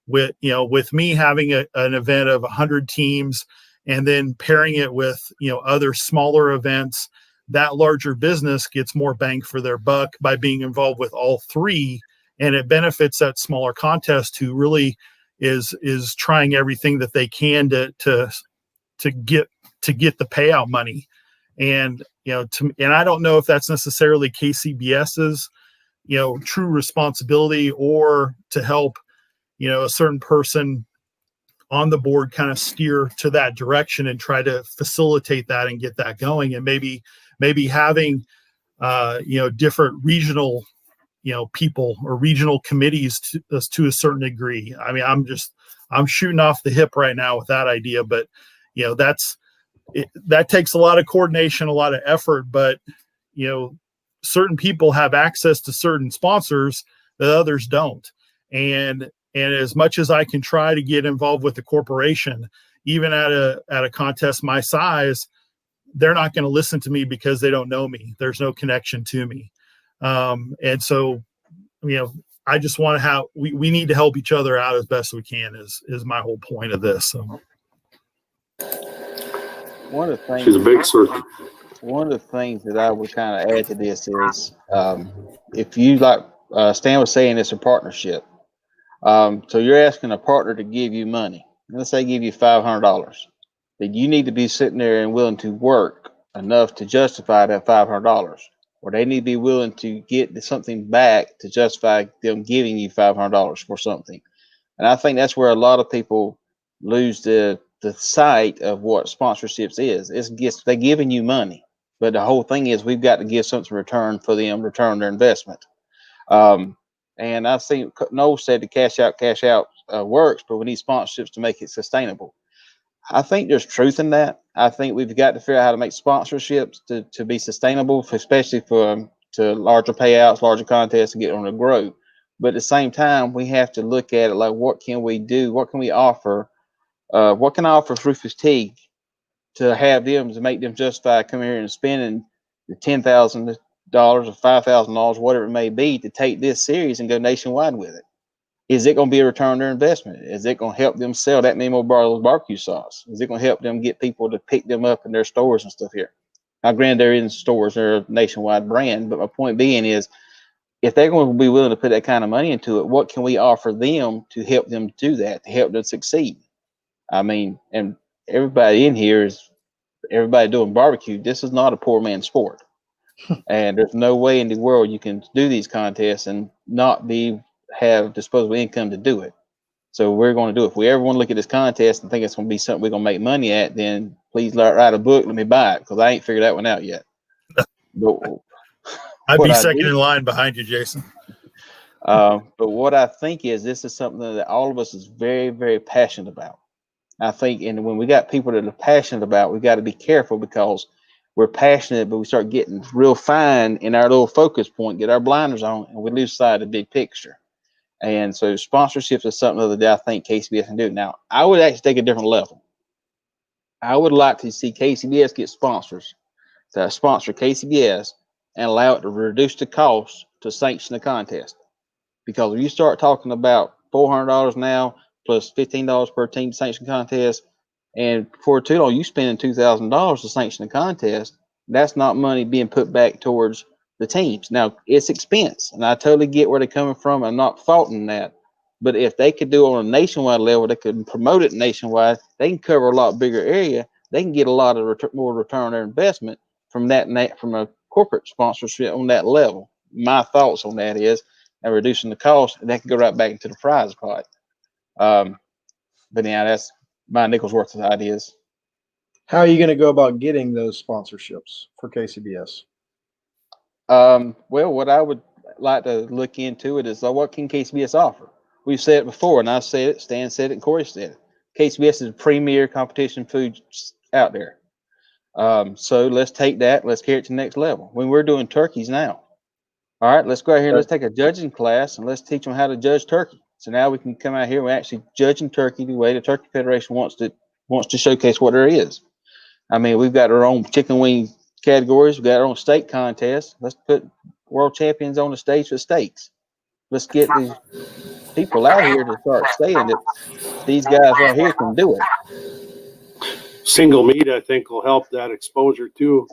S3: with me having an event of 100 teams and then pairing it with other smaller events. That larger business gets more bang for their buck by being involved with all three, and it benefits that smaller contest who really is trying everything that they can to get the payout money. And and I don't know if that's necessarily KCBS's true responsibility, or to help, a certain person on the board kind of steer to that direction and try to facilitate that and get that going. And maybe having, different regional, people or regional committees to a certain degree. I mean, I'm shooting off the hip right now with that idea, but that takes a lot of coordination, a lot of effort, but certain people have access to certain sponsors that others don't. And as much as I can try to get involved with the corporation, even at a contest my size, they're not going to listen to me because they don't know me. There's no connection to me. And so, I just want to we need to help each other out as best we can is my whole point of this. So.
S2: One of the things,
S4: She's a big circle.
S2: One of the things that I would kind of add to this is, if you like Stan was saying, it's a partnership. So you're asking a partner to give you money. Let's say give you $500. Then you need to be sitting there and willing to work enough to justify that $500, or they need to be willing to get something back to justify them giving you $500 for something. And I think that's where a lot of people lose the sight of what sponsorships is. They're giving you money, but the whole thing is we've got to give something in return for them, return their investment. And I've seen Noel said the cash out works, but we need sponsorships to make it sustainable. I think there's truth in that. I think we've got to figure out how to make sponsorships to be sustainable, especially to larger payouts, larger contests, and get on the grow. But at the same time, we have to look at it like, what can we do? What can we offer? What can I offer Rufus Teague to have them, to make them justify coming here and spending the $10,000 or $5,000, whatever it may be, to take this series and go nationwide with it? Is it going to be a return on their investment? Is it going to help them sell that many more barbecue sauce? Is it going to help them get people to pick them up in their stores and stuff here? Now, granted, they're in stores, they're a nationwide brand, but my point being is, if they're going to be willing to put that kind of money into it, what can we offer them to help them do that, to help them succeed? I mean, and everybody in here everybody doing barbecue. This is not a poor man's sport. And there's no way in the world you can do these contests and not have disposable income to do it. So we're going to do it. If we ever want to look at this contest and think it's going to be something we're going to make money at, then please write a book. Let me buy it, because I ain't figured that one out yet. But
S3: I'd be second in line behind you, Jason.
S2: But what I think is, this is something that all of us is very, very passionate about. I think, and when we got people that are passionate about, we got to be careful, because we're passionate, but we start getting real fine in our little focus point, get our blinders on, and we lose sight of the big picture. And so sponsorships is something that I think KCBS can do. Now, I would actually take a different level. I would like to see KCBS get sponsors to sponsor KCBS and allow it to reduce the cost to sanction the contest. Because if you start talking about $400 now plus $15 per team to sanction contest, and for too long you spending $2,000 to sanction the contest, that's not money being put back towards the teams. Now, it's expense, and I totally get where they're coming from. I'm not faulting that. But if they could do it on a nationwide level, they could promote it nationwide, they can cover a lot bigger area. They can get a lot of more return on their investment from a corporate sponsorship on that level. My thoughts on that is, and reducing the cost, and that can go right back into the prize pot. But yeah, that's my nickel's worth of ideas.
S1: How are you going to go about getting those sponsorships for KCBS?
S2: Well, what I would like to look into it is, what can KCBS offer? We've said it before, and I've said it, Stan said it, and Corey said it. KCBS is the premier competition food out there. So let's take that, let's carry it to the next level. When we're doing turkeys now, all right, let's go out here and let's take a judging class and let's teach them how to judge turkey. So now we can come out here and we're actually judging turkey the way the Turkey Federation wants to showcase what there is. I mean, we've got our own chicken wing categories. We've got our own steak contest. Let's put world champions on the stage for steaks. Let's get these people out here to start saying that these guys right here can do it.
S4: Single meat, I think, will help that exposure too.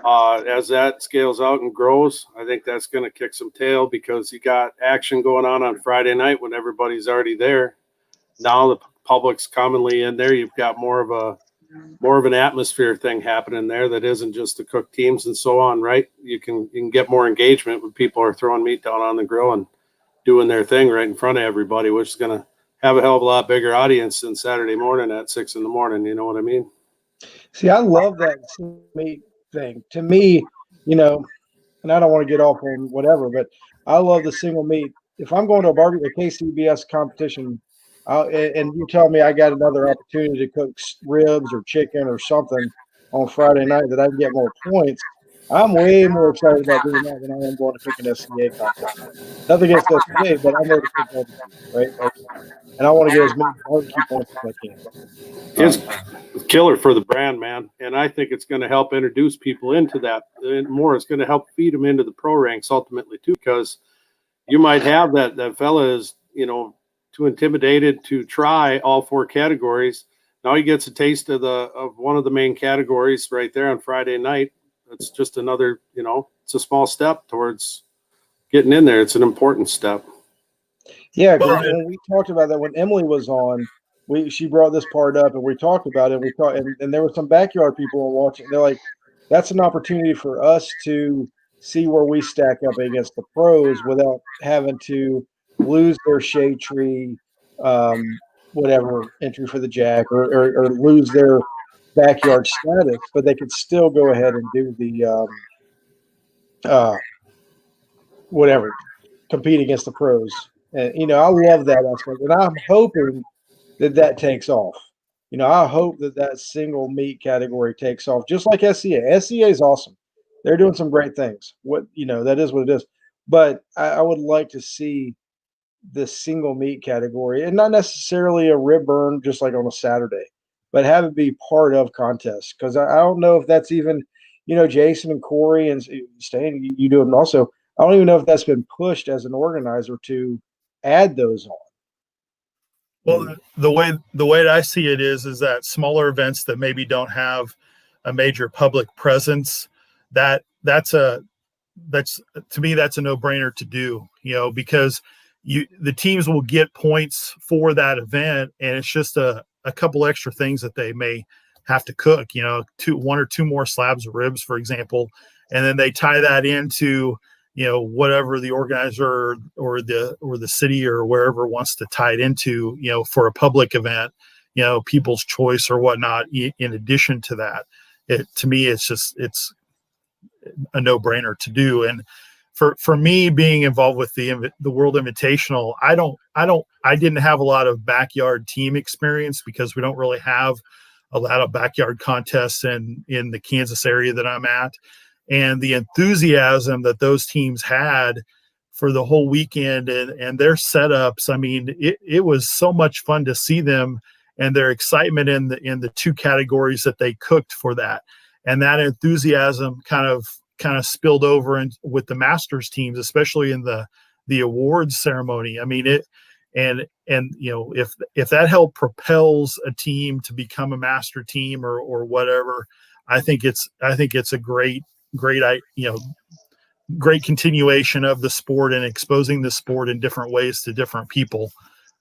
S4: As that scales out and grows, I think that's going to kick some tail, because you got action going on Friday night when everybody's already there. Now the public's commonly in there. You've got more of more of an atmosphere thing happening there that isn't just the cook teams and so on, right? You can get more engagement when people are throwing meat down on the grill and doing their thing right in front of everybody, which is going to have a hell of a lot bigger audience than Saturday morning at 6 a.m. You know what I mean?
S1: See, I love that meat thing. To me, and I don't want to get off on whatever, but I love the single meat. If I'm going to a barbecue, a KCBS competition, and you tell me I got another opportunity to cook ribs or chicken or something on Friday night that I can get more points, I'm way more excited about doing that than I am going to cook an SCA contest. Nothing against SCA, but I'm there to cook barbecue, right? And I want to get as many barbecue points as I can.
S4: It's killer for the brand, man. And I think it's going to help introduce people into that and more. It's going to help feed them into the pro ranks ultimately too, because you might have that fella is, too intimidated to try all 4 categories. Now he gets a taste of one of the main categories right there on Friday night. It's just another, it's a small step towards getting in there. It's an important step.
S1: Yeah, because when we talked about that, when Emily was on, she brought this part up and we talked about it. And there were some backyard people watching. They're like, that's an opportunity for us to see where we stack up against the pros without having to lose their shade tree, whatever entry for the jack, or lose their backyard status, but they could still go ahead and do the whatever, compete against the pros. And I love that aspect, and I'm hoping that takes off. I hope that single meat category takes off, just like SCA. SCA is awesome. They're doing some great things. That is what it is. But I would like to see the single meat category, and not necessarily a rib burn just like on a Saturday, but have it be part of contests. Because I don't know if that's even, Jason and Corey and Stan, you do it also. I don't even know if that's been pushed as an organizer to add those on.
S3: Well, the way that I see it is that smaller events that maybe don't have a major public presence, that's to me that's a no-brainer to do, because the teams will get points for that event, and it's just a couple extra things that they may have to cook, 1 or 2 more slabs of ribs, for example, and then they tie that into whatever the organizer or the city or wherever wants to tie it into, for a public event, people's choice or whatnot. In addition to that, to me, it's a no-brainer to do. And for me, being involved with the World Invitational, I didn't have a lot of backyard team experience because we don't really have a lot of backyard contests in the Kansas area that I'm at. And the enthusiasm that those teams had for the whole weekend and their setups, I mean, it was so much fun to see them and their excitement in the 2 categories that they cooked for that. And that enthusiasm kind of spilled over with the Masters teams, especially in the awards ceremony. I mean, if that help propels a team to become a master team or whatever, I think it's a great continuation of the sport and exposing the sport in different ways to different people.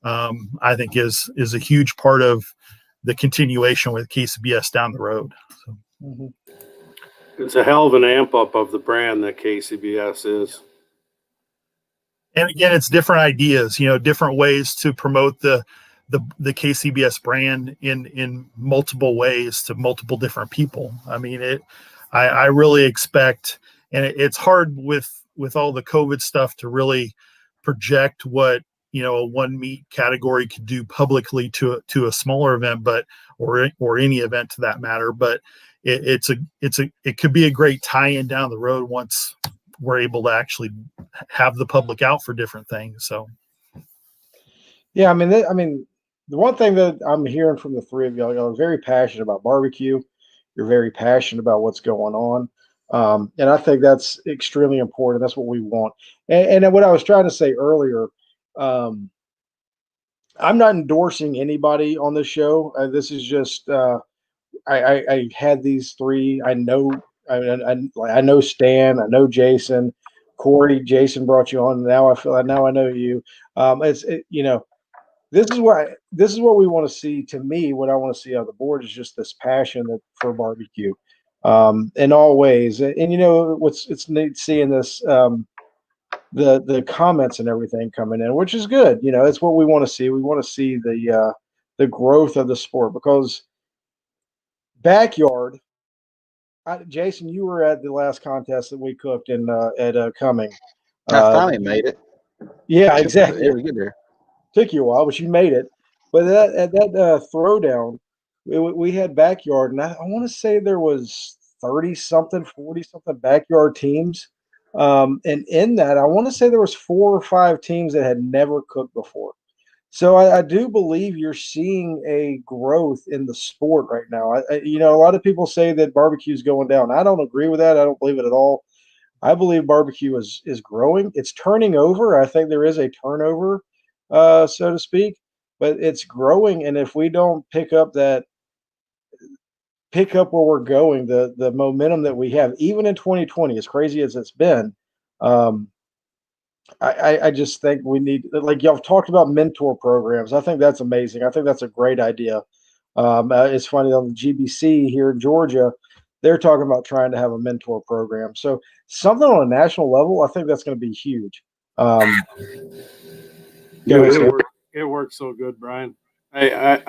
S3: I think is a huge part of the continuation with KCBS down the road. So.
S1: Mm-hmm.
S4: It's a hell of an amp up of the brand that KCBS is.
S3: And again, it's different ideas, different ways to promote the KCBS brand in multiple ways to multiple different people. I mean, I really expect, and it's hard with all the COVID stuff to really project what, a 1 meat category could do publicly to a smaller event, or any event to that matter. But it could be a great tie-in down the road once we're able to actually have the public out for different things. So,
S1: yeah, I mean, the one thing that I'm hearing from the 3 of y'all are very passionate about barbecue. You're very passionate about what's going on. And I think that's extremely important. That's what we want. And what I was trying to say earlier, I'm not endorsing anybody on this show. This is just, I had these 3. I know Stan, I know Jason, Corey. Jason brought you on. Now I know you. this is what we want to see. To me, what I want to see out of the board is just this passion for barbecue, in all ways. And you know, it's neat seeing this, the comments and everything coming in, which is good. You know, it's what we want to see. We want to see the growth of the sport, because backyard. Jason, you were at the last contest that we cooked in at Cumming.
S2: I finally made it.
S1: Yeah, exactly.
S2: It was good there.
S1: Took you a while, but you made it. But that at that throwdown, we had backyard, and I want to say there was 30 something, 40 something backyard teams. And in that, I want to say there was 4 or 5 teams that had never cooked before. So I do believe you're seeing a growth in the sport right now. You know, a lot of people say that barbecue is going down. I don't agree with that. I don't believe it at all. I believe barbecue is growing. It's turning over. I think there is a turnover, so to speak, but it's growing. And if we don't pick up where we're going, the momentum that we have, even in 2020, as crazy as it's been, um, I just think we need, like y'all talked about, mentor programs. I think that's amazing. I think that's a great idea. It's funny, on the GBC here in Georgia, they're talking about trying to have a mentor program. So something on a national level, I think that's going to be huge.
S4: It works so good, Brian. I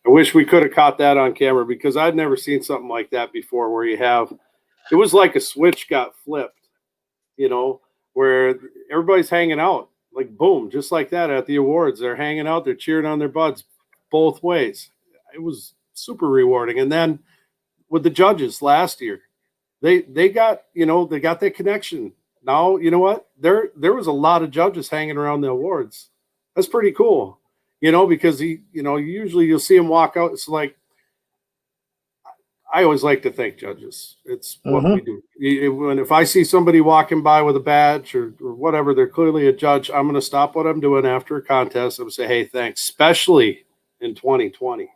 S4: wish we could have caught that on camera, because I'd never seen something like that before, where it was like a switch got flipped, you know, where everybody's hanging out, like boom, just like that at the awards. They're hanging out, they're cheering on their buds both ways. It was super rewarding. And then with the judges last year, they got, they got that connection. Now, you know what? There was a lot of judges hanging around the awards. That's pretty cool, because usually you'll see them walk out. It's like, I always like to thank judges. It's what we do. If I see somebody walking by with a badge or whatever, they're clearly a judge, I'm going to stop what I'm doing after a contest and say, hey, thanks, especially in 2020.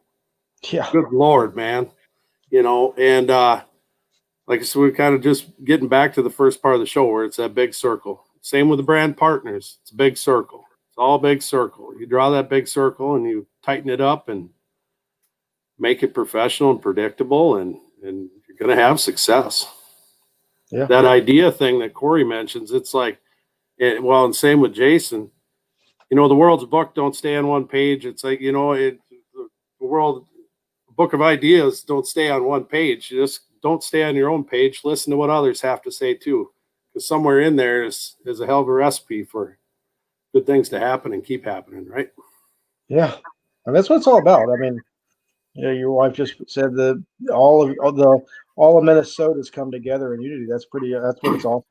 S1: Yeah.
S4: Good Lord, man. And like I said, we're kind of just getting back to the first part of the show, where it's that big circle. Same with the brand partners. It's a big circle. It's all a big circle. You draw that big circle and you tighten it up and make it professional and predictable, and you're going to have success.
S1: Yeah.
S4: That idea thing that Corey mentions, it's like, and same with Jason, the world's book don't stay on one page. It's like, the book of ideas don't stay on one page. You just don't stay on your own page. Listen to what others have to say too, because somewhere in there is a hell of a recipe for good things to happen and keep happening. Right.
S1: Yeah. And that's what it's all about. I mean, your wife just said that all of Minnesota's come together in unity. That's what it's all.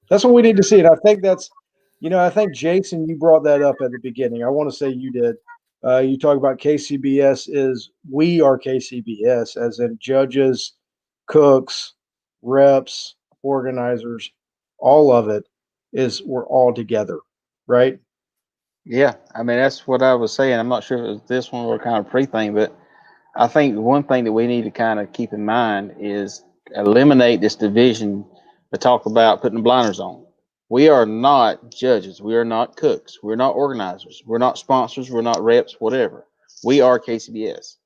S1: That's what we need to see. And I think I think Jason, you brought that up at the beginning. I want to say you did. You talk about KCBS we are KCBS, as in judges, cooks, reps, organizers, all of it we're all together, right?
S2: Yeah, I mean, that's what I was saying. I'm not sure if it was this one or kind of pre-thing, but I think one thing that we need to kind of keep in mind is eliminate this division to talk about putting the blinders on. We are not judges. We are not cooks. We're not organizers. We're not sponsors. We're not reps, whatever. We are KCBS.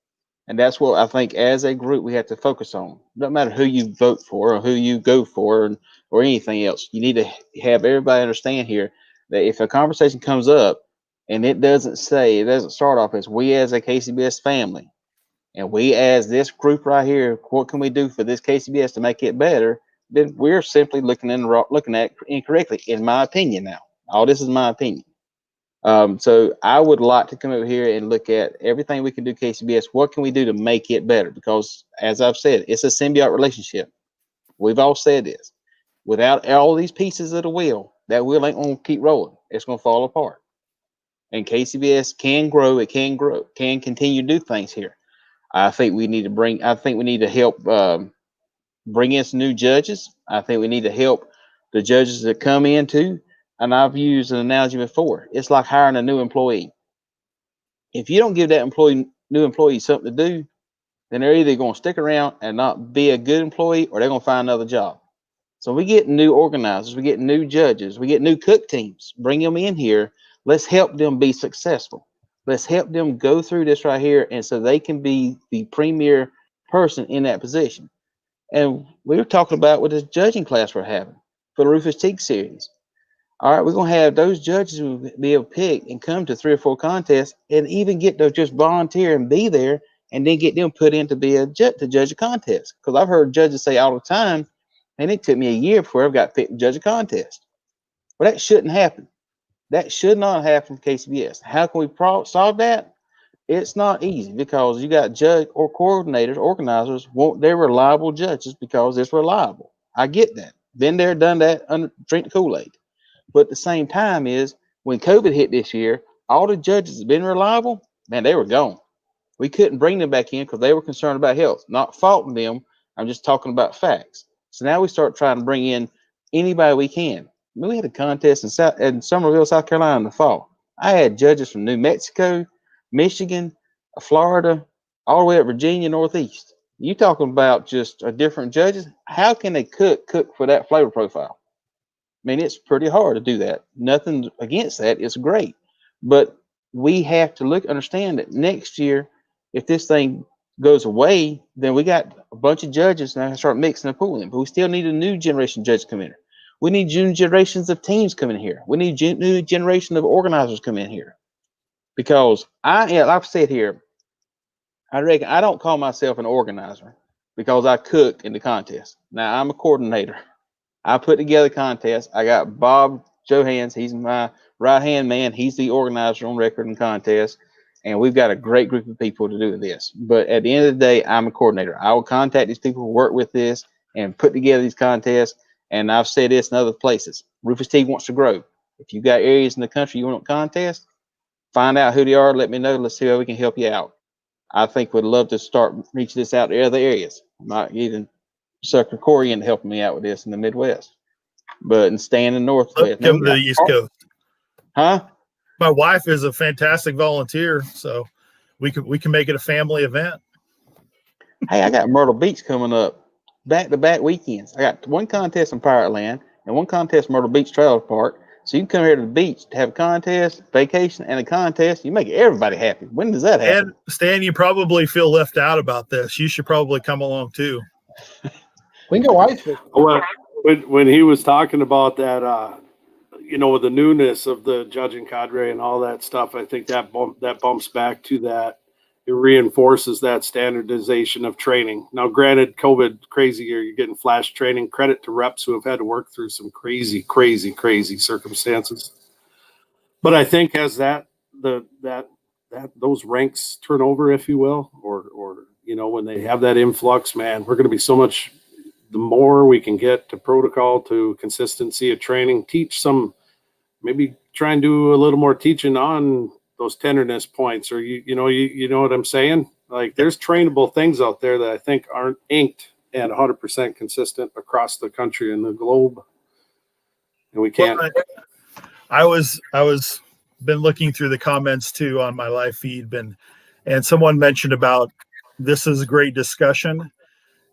S2: And that's what I think as a group we have to focus on. No matter who you vote for or who you go for or anything else. You need to have everybody understand here that if a conversation comes up and it doesn't start off as we as a KCBS family and we as this group right here, what can we do for this KCBS to make it better? Then we're simply looking at it incorrectly, in my opinion now. All this is my opinion. So I would like to come over here and look at everything we can do KCBS. What can we do to make it better? Because as I've said, it's a symbiotic relationship. We've all said this. Without all these pieces of the wheel, that wheel ain't going to keep rolling. It's going to fall apart. And KCBS can grow. It can grow, can continue to do things here. I think we need to help bring in some new judges. I think we need to help the judges that come in too. And I've used an analogy before. It's like hiring a new employee. If you don't give that new employee something to do, then they're either going to stick around and not be a good employee, or they're going to find another job. So we get new organizers, we get new judges, we get new cook teams, bring them in here, Let's help them be successful. Let's help them go through this right here, and so they can be the premier person in that position. And we were talking about with this judging class we're having for the Rufus Teague series. All right, we're gonna have those judges who will be able to pick and come to 3 or 4 contests, and even get to just volunteer and be there, and then get them put in to be a judge to judge a contest. Because I've heard judges say all the time, and it took me a year before I got picked to judge a contest. Well, that shouldn't happen. That should not happen for KCBS. How can we solve that? It's not easy, because you got judge or coordinators, organizers want their reliable judges because it's reliable. I get that. Been there, done that, drink the Kool-Aid. But at the same time is, when COVID hit this year, all the judges have been reliable, man, they were gone. We couldn't bring them back in because they were concerned about health. Not faulting them. I'm just talking about facts. So now we start trying to bring in anybody we can. I mean, we had a contest in Summerville, South Carolina in the fall. I had judges from New Mexico, Michigan, Florida, all the way up Virginia, Northeast. You talking about just different judges? How can they cook for that flavor profile? I mean, it's pretty hard to do that. Nothing against that. It's great. But we have to understand that next year, if this thing goes away, then we got a bunch of judges now start mixing and pooling. But we still need a new generation of judges come in here. We need new generations of teams coming in here. We need new generation of organizers come in here. Because like I've said here, I reckon I don't call myself an organizer because I cooked in the contest. Now I'm a coordinator. I put together contests. I got Bob Johans. He's my right-hand man. He's the organizer on record and contest. And we've got a great group of people to do this. But at the end of the day, I'm a coordinator. I will contact these people who work with this and put together these contests. And I've said this in other places. Rufus Teague wants to grow. If you got areas in the country you want to contest, find out who they are. Let me know. Let's see how we can help you out. I think we'd love to start reaching this out to other areas. I might even sucker Corey into helping me out with this in the Midwest, but staying in the Northwest.
S3: Come to the East Coast.
S2: Huh?
S3: My wife is a fantastic volunteer, so we can make it a family event.
S2: Hey, I got Myrtle Beach coming up, back-to-back weekends. I got one contest in Pirate Land and one contest in Myrtle Beach Trailer Park. So you can come here to the beach to have a contest, vacation, and a contest. You make everybody happy. When does that happen?
S3: And Stan, you probably feel left out about this. You should probably come along too.
S1: We can go ice fishing.
S4: Well, when he was talking about that, with the newness of the judging cadre and all that stuff, I think that bumps back to that. It reinforces that standardization of training. Now, granted, COVID crazy year, you're getting flash training. Credit to reps who have had to work through some crazy circumstances. But I think as those ranks turn over, if you will, or when they have that influx, man, we're going to be so much. The more we can get to protocol, to consistency of training, teach some, maybe try and do a little more teaching on those tenderness points, or you know what I'm saying? Like, there's trainable things out there that I think aren't inked and 100% consistent across the country and the globe, and we can't.
S3: Well, I was been looking through the comments too on my live feed, and someone mentioned about this is a great discussion.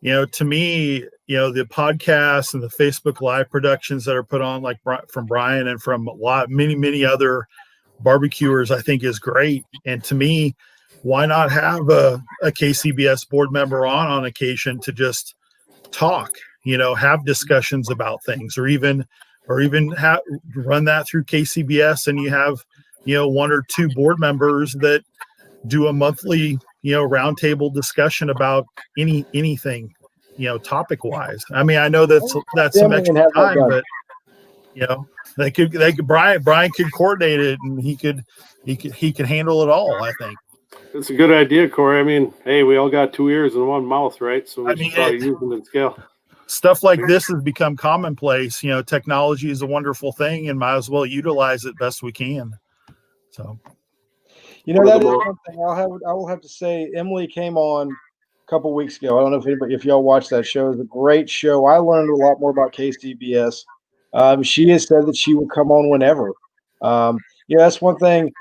S3: To me, the podcasts and the Facebook Live productions that are put on, like from Brian and from many other barbecuers, I think is great. And to me, why not have a KCBS board member on occasion to just talk, have discussions about things, or even run that through KCBS, and you have, 1 or 2 board members that do a monthly, roundtable discussion about anything, topic wise. I mean, I know that's some extra time, but they could Brian could coordinate it, and he could handle it all. I think
S4: it's a good idea, Corey. I mean, hey, we all got 2 ears and 1 mouth, right? So we should probably use them in scale.
S3: Stuff like this has become commonplace. Technology is a wonderful thing, and might as well utilize it best we can. So,
S1: that is one thing I will have to say. Emily came on a couple weeks ago. I don't know if y'all watched that show. It was a great show. I learned a lot more about KCBS. She has said that she will come on whenever. That's one thing.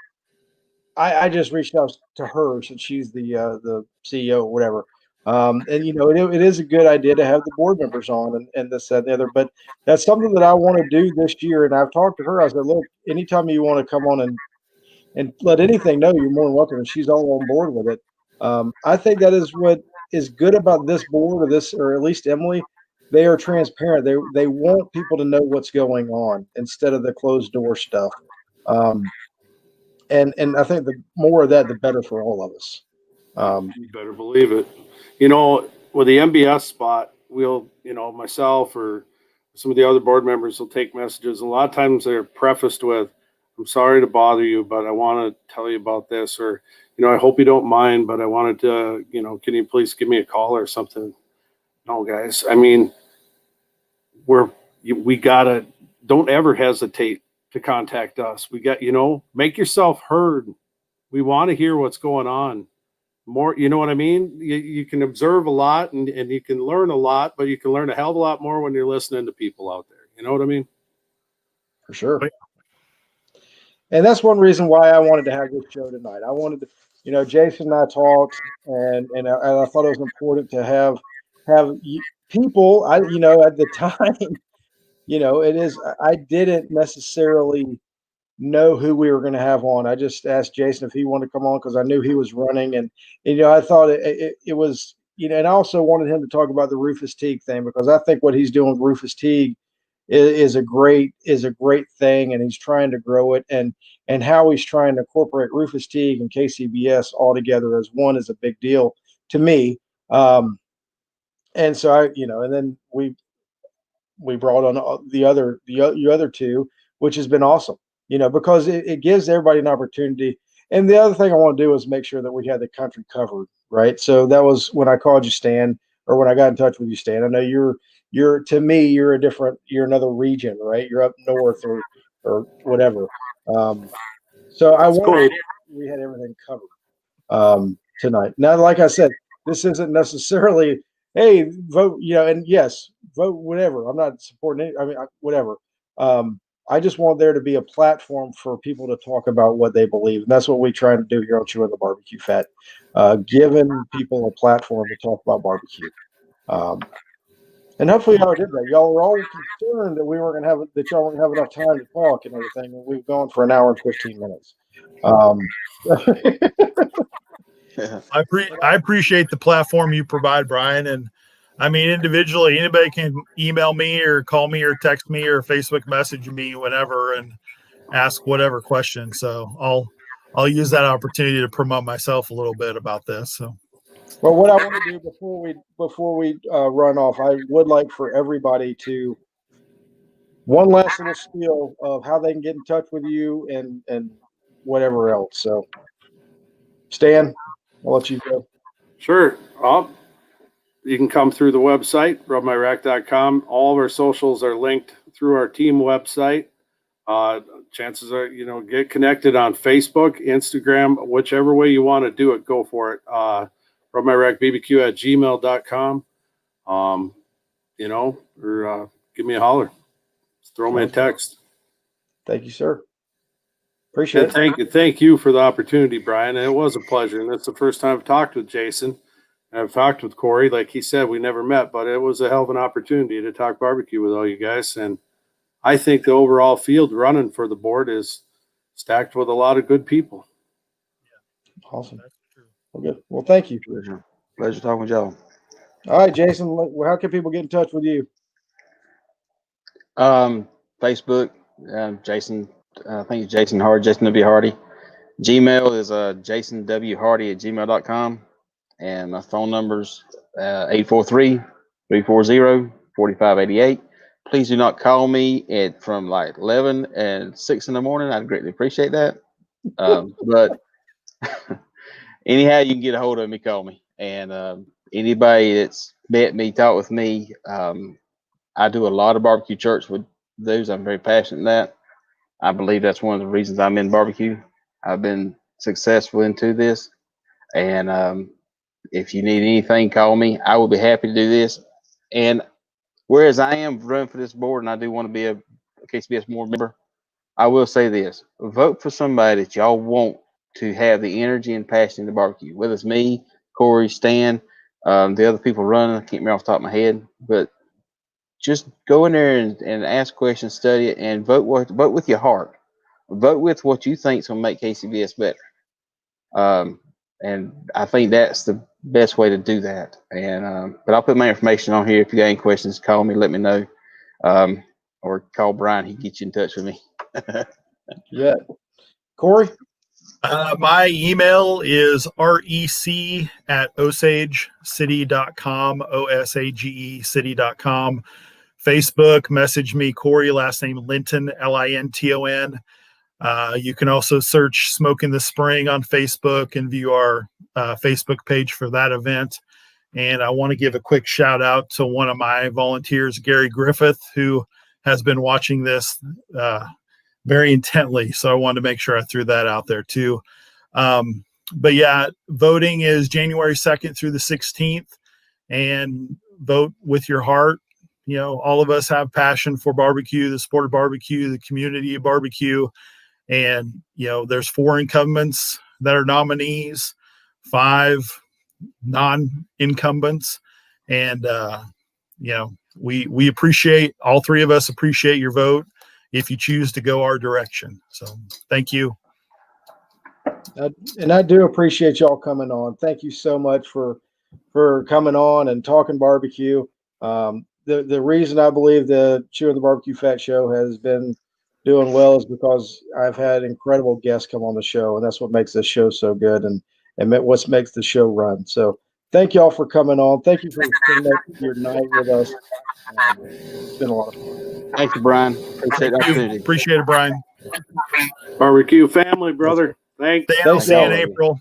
S1: I just reached out to her since she's the CEO or whatever. And it is a good idea to have the board members on and this, that, and the other. But that's something that I want to do this year. And I've talked to her. I said, look, anytime you want to come on and let anything know, you're more than welcome. And she's all on board with it. I think that is what is good about this board, or at least Emily. They are transparent. They want people to know what's going on instead of the closed door stuff. And I think the more of that, the better for all of us.
S4: You better believe it. With the MBS spot, we'll, myself or some of the other board members will take messages. A lot of times they're prefaced with, "I'm sorry to bother you, but I want to tell you about this," or, "I hope you don't mind, but I wanted to, can you please give me a call or something?" No, guys. I mean, don't ever hesitate to contact us. We got, make yourself heard. We want to hear what's going on. More, you know what I mean? You can observe a lot and you can learn a lot, but you can learn a hell of a lot more when you're listening to people out there. You know what I mean?
S1: For sure. And that's one reason why I wanted to have this show tonight. I wanted to, Jason and I talked, and I thought it was important to have people. At the time, I didn't necessarily know who we were going to have on. I just asked Jason if he wanted to come on because I knew he was running, and I thought it was, and I also wanted him to talk about the Rufus Teague thing, because I think what he's doing with Rufus Teague is a great thing, and he's trying to grow it, and how he's trying to incorporate Rufus Teague and KCBS all together as one is a big deal to me. And so and then we brought on the other two, which has been awesome. Because it gives everybody an opportunity. And the other thing I want to do is make sure that we had the country covered, right? So that was when I called you, Stan, or when I got in touch with you, Stan. I know you're to me, you're another region, right? You're up north or whatever. So I wanted we had everything covered tonight. Now, like I said, this isn't necessarily, hey, vote, and yes, vote whatever. I'm not supporting it. I mean, whatever. I just want there to be a platform for people to talk about what they believe. And that's what we try to do here on Chewin the BBQ Fat, giving people a platform to talk about barbecue. And hopefully y'all did that. Y'all were all concerned that y'all weren't going to have enough time to talk and everything. And we've gone for an hour and 15 minutes.
S3: I appreciate the platform you provide, Brian. And I mean, individually, anybody can email me or call me or text me or Facebook message me whenever and ask whatever question. So I'll use that opportunity to promote myself a little bit about this. So,
S1: well, what I want to do before we run off, I would like for everybody to one last little spiel of how they can get in touch with you and whatever else. So, Stan, I'll let you go.
S4: Sure. You can come through the website, rubmyrack.com. All of our socials are linked through our team website. Chances are, get connected on Facebook, Instagram, whichever way you want to do it, go for it. rubmyrackbbq@gmail.com. Or give me a holler. Just throw me a text.
S1: Thank you, sir. Appreciate
S4: it. Thank you for the opportunity, Brian. And it was a pleasure. And that's the first time I've talked with Jason. I've talked with Corey. Like he said, we never met, but it was a hell of an opportunity to talk barbecue with all you guys. And I think the overall field running for the board is stacked with a lot of good people.
S1: Awesome. Well, good. Well, thank you.
S2: Pleasure talking with y'all.
S1: All right, Jason, how can people get in touch with you?
S2: Facebook, Jason, I think it's Jason Hardy, Jason W. Hardy. Gmail is jasonwhardy@gmail.com. And my phone number's 843-340-4588. Please do not call me from like 11 and 6 in the morning. I'd greatly appreciate that. But anyhow, you can get a hold of me, call me. And anybody that's met me, talk with me. I do a lot of barbecue church with those. I'm very passionate in that. I believe that's one of the reasons I'm in barbecue. I've been successful into this. And if you need anything, call me. I will be happy to do this. And whereas I am running for this board and I do want to be a KCBS board member, I will say this: vote for somebody that y'all want to have the energy and passion in the barbecue. Whether it's me, Corey, Stan, The other people running, I can't remember off the top of my head, but just go in there and ask questions, study it, and vote with your heart. Vote with what you think is going to make KCBS better. And I think that's the best way to do that. And but I'll put my information on here. If you got any questions, call me, let me know, or call Brian. He can get you in touch with me.
S1: Yeah, Corey.
S3: My email is rec@osagecity.com, OSAGE city.com. Facebook, message me, Corey, last name Linton, Linton. You can also search Smoke in the Spring on Facebook and view our Facebook page for that event. And I want to give a quick shout out to one of my volunteers, Gary Griffith, who has been watching this very intently. So I wanted to make sure I threw that out there too. But yeah, voting is January 2nd through the 16th, and vote with your heart. You know, all of us have passion for barbecue, the sport of barbecue, the community of barbecue. And, you know, there's 4 incumbents that are nominees, 5 non-incumbents. And, you know, we appreciate, all 3 of us appreciate your vote if you choose to go our direction. So thank you.
S1: And I do appreciate y'all coming on. Thank you so much for coming on and talking barbecue. The reason I believe the Chewin the BBQ Fat show has been doing well is because I've had incredible guests come on the show, and that's what makes this show so good and what makes the show run. So thank y'all for coming on. Thank you for spending your night with us. It's been a lot of fun.
S2: Thank you, Brian. Appreciate the opportunity.
S3: Appreciate it, Brian.
S4: Barbecue family, brother. Thanks.
S3: I'll see you in April.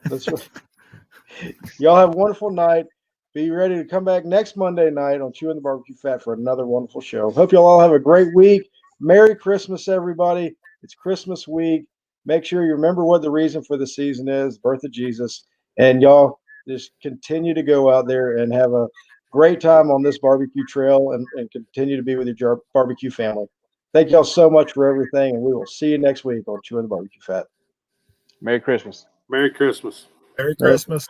S1: That's right. Y'all have a wonderful night. Be ready to come back next Monday night on Chewin the BBQ Fat for another wonderful show. Hope y'all all have a great week. Merry Christmas, everybody. It's Christmas week. Make sure you remember what the reason for the season is, birth of Jesus. And y'all just continue to go out there and have a great time on this barbecue trail and continue to be with your barbecue family. Thank y'all so much for everything, and we will see you next week on Chewin the BBQ Fat.
S2: Merry Christmas.
S4: Merry Christmas.
S3: Merry Christmas.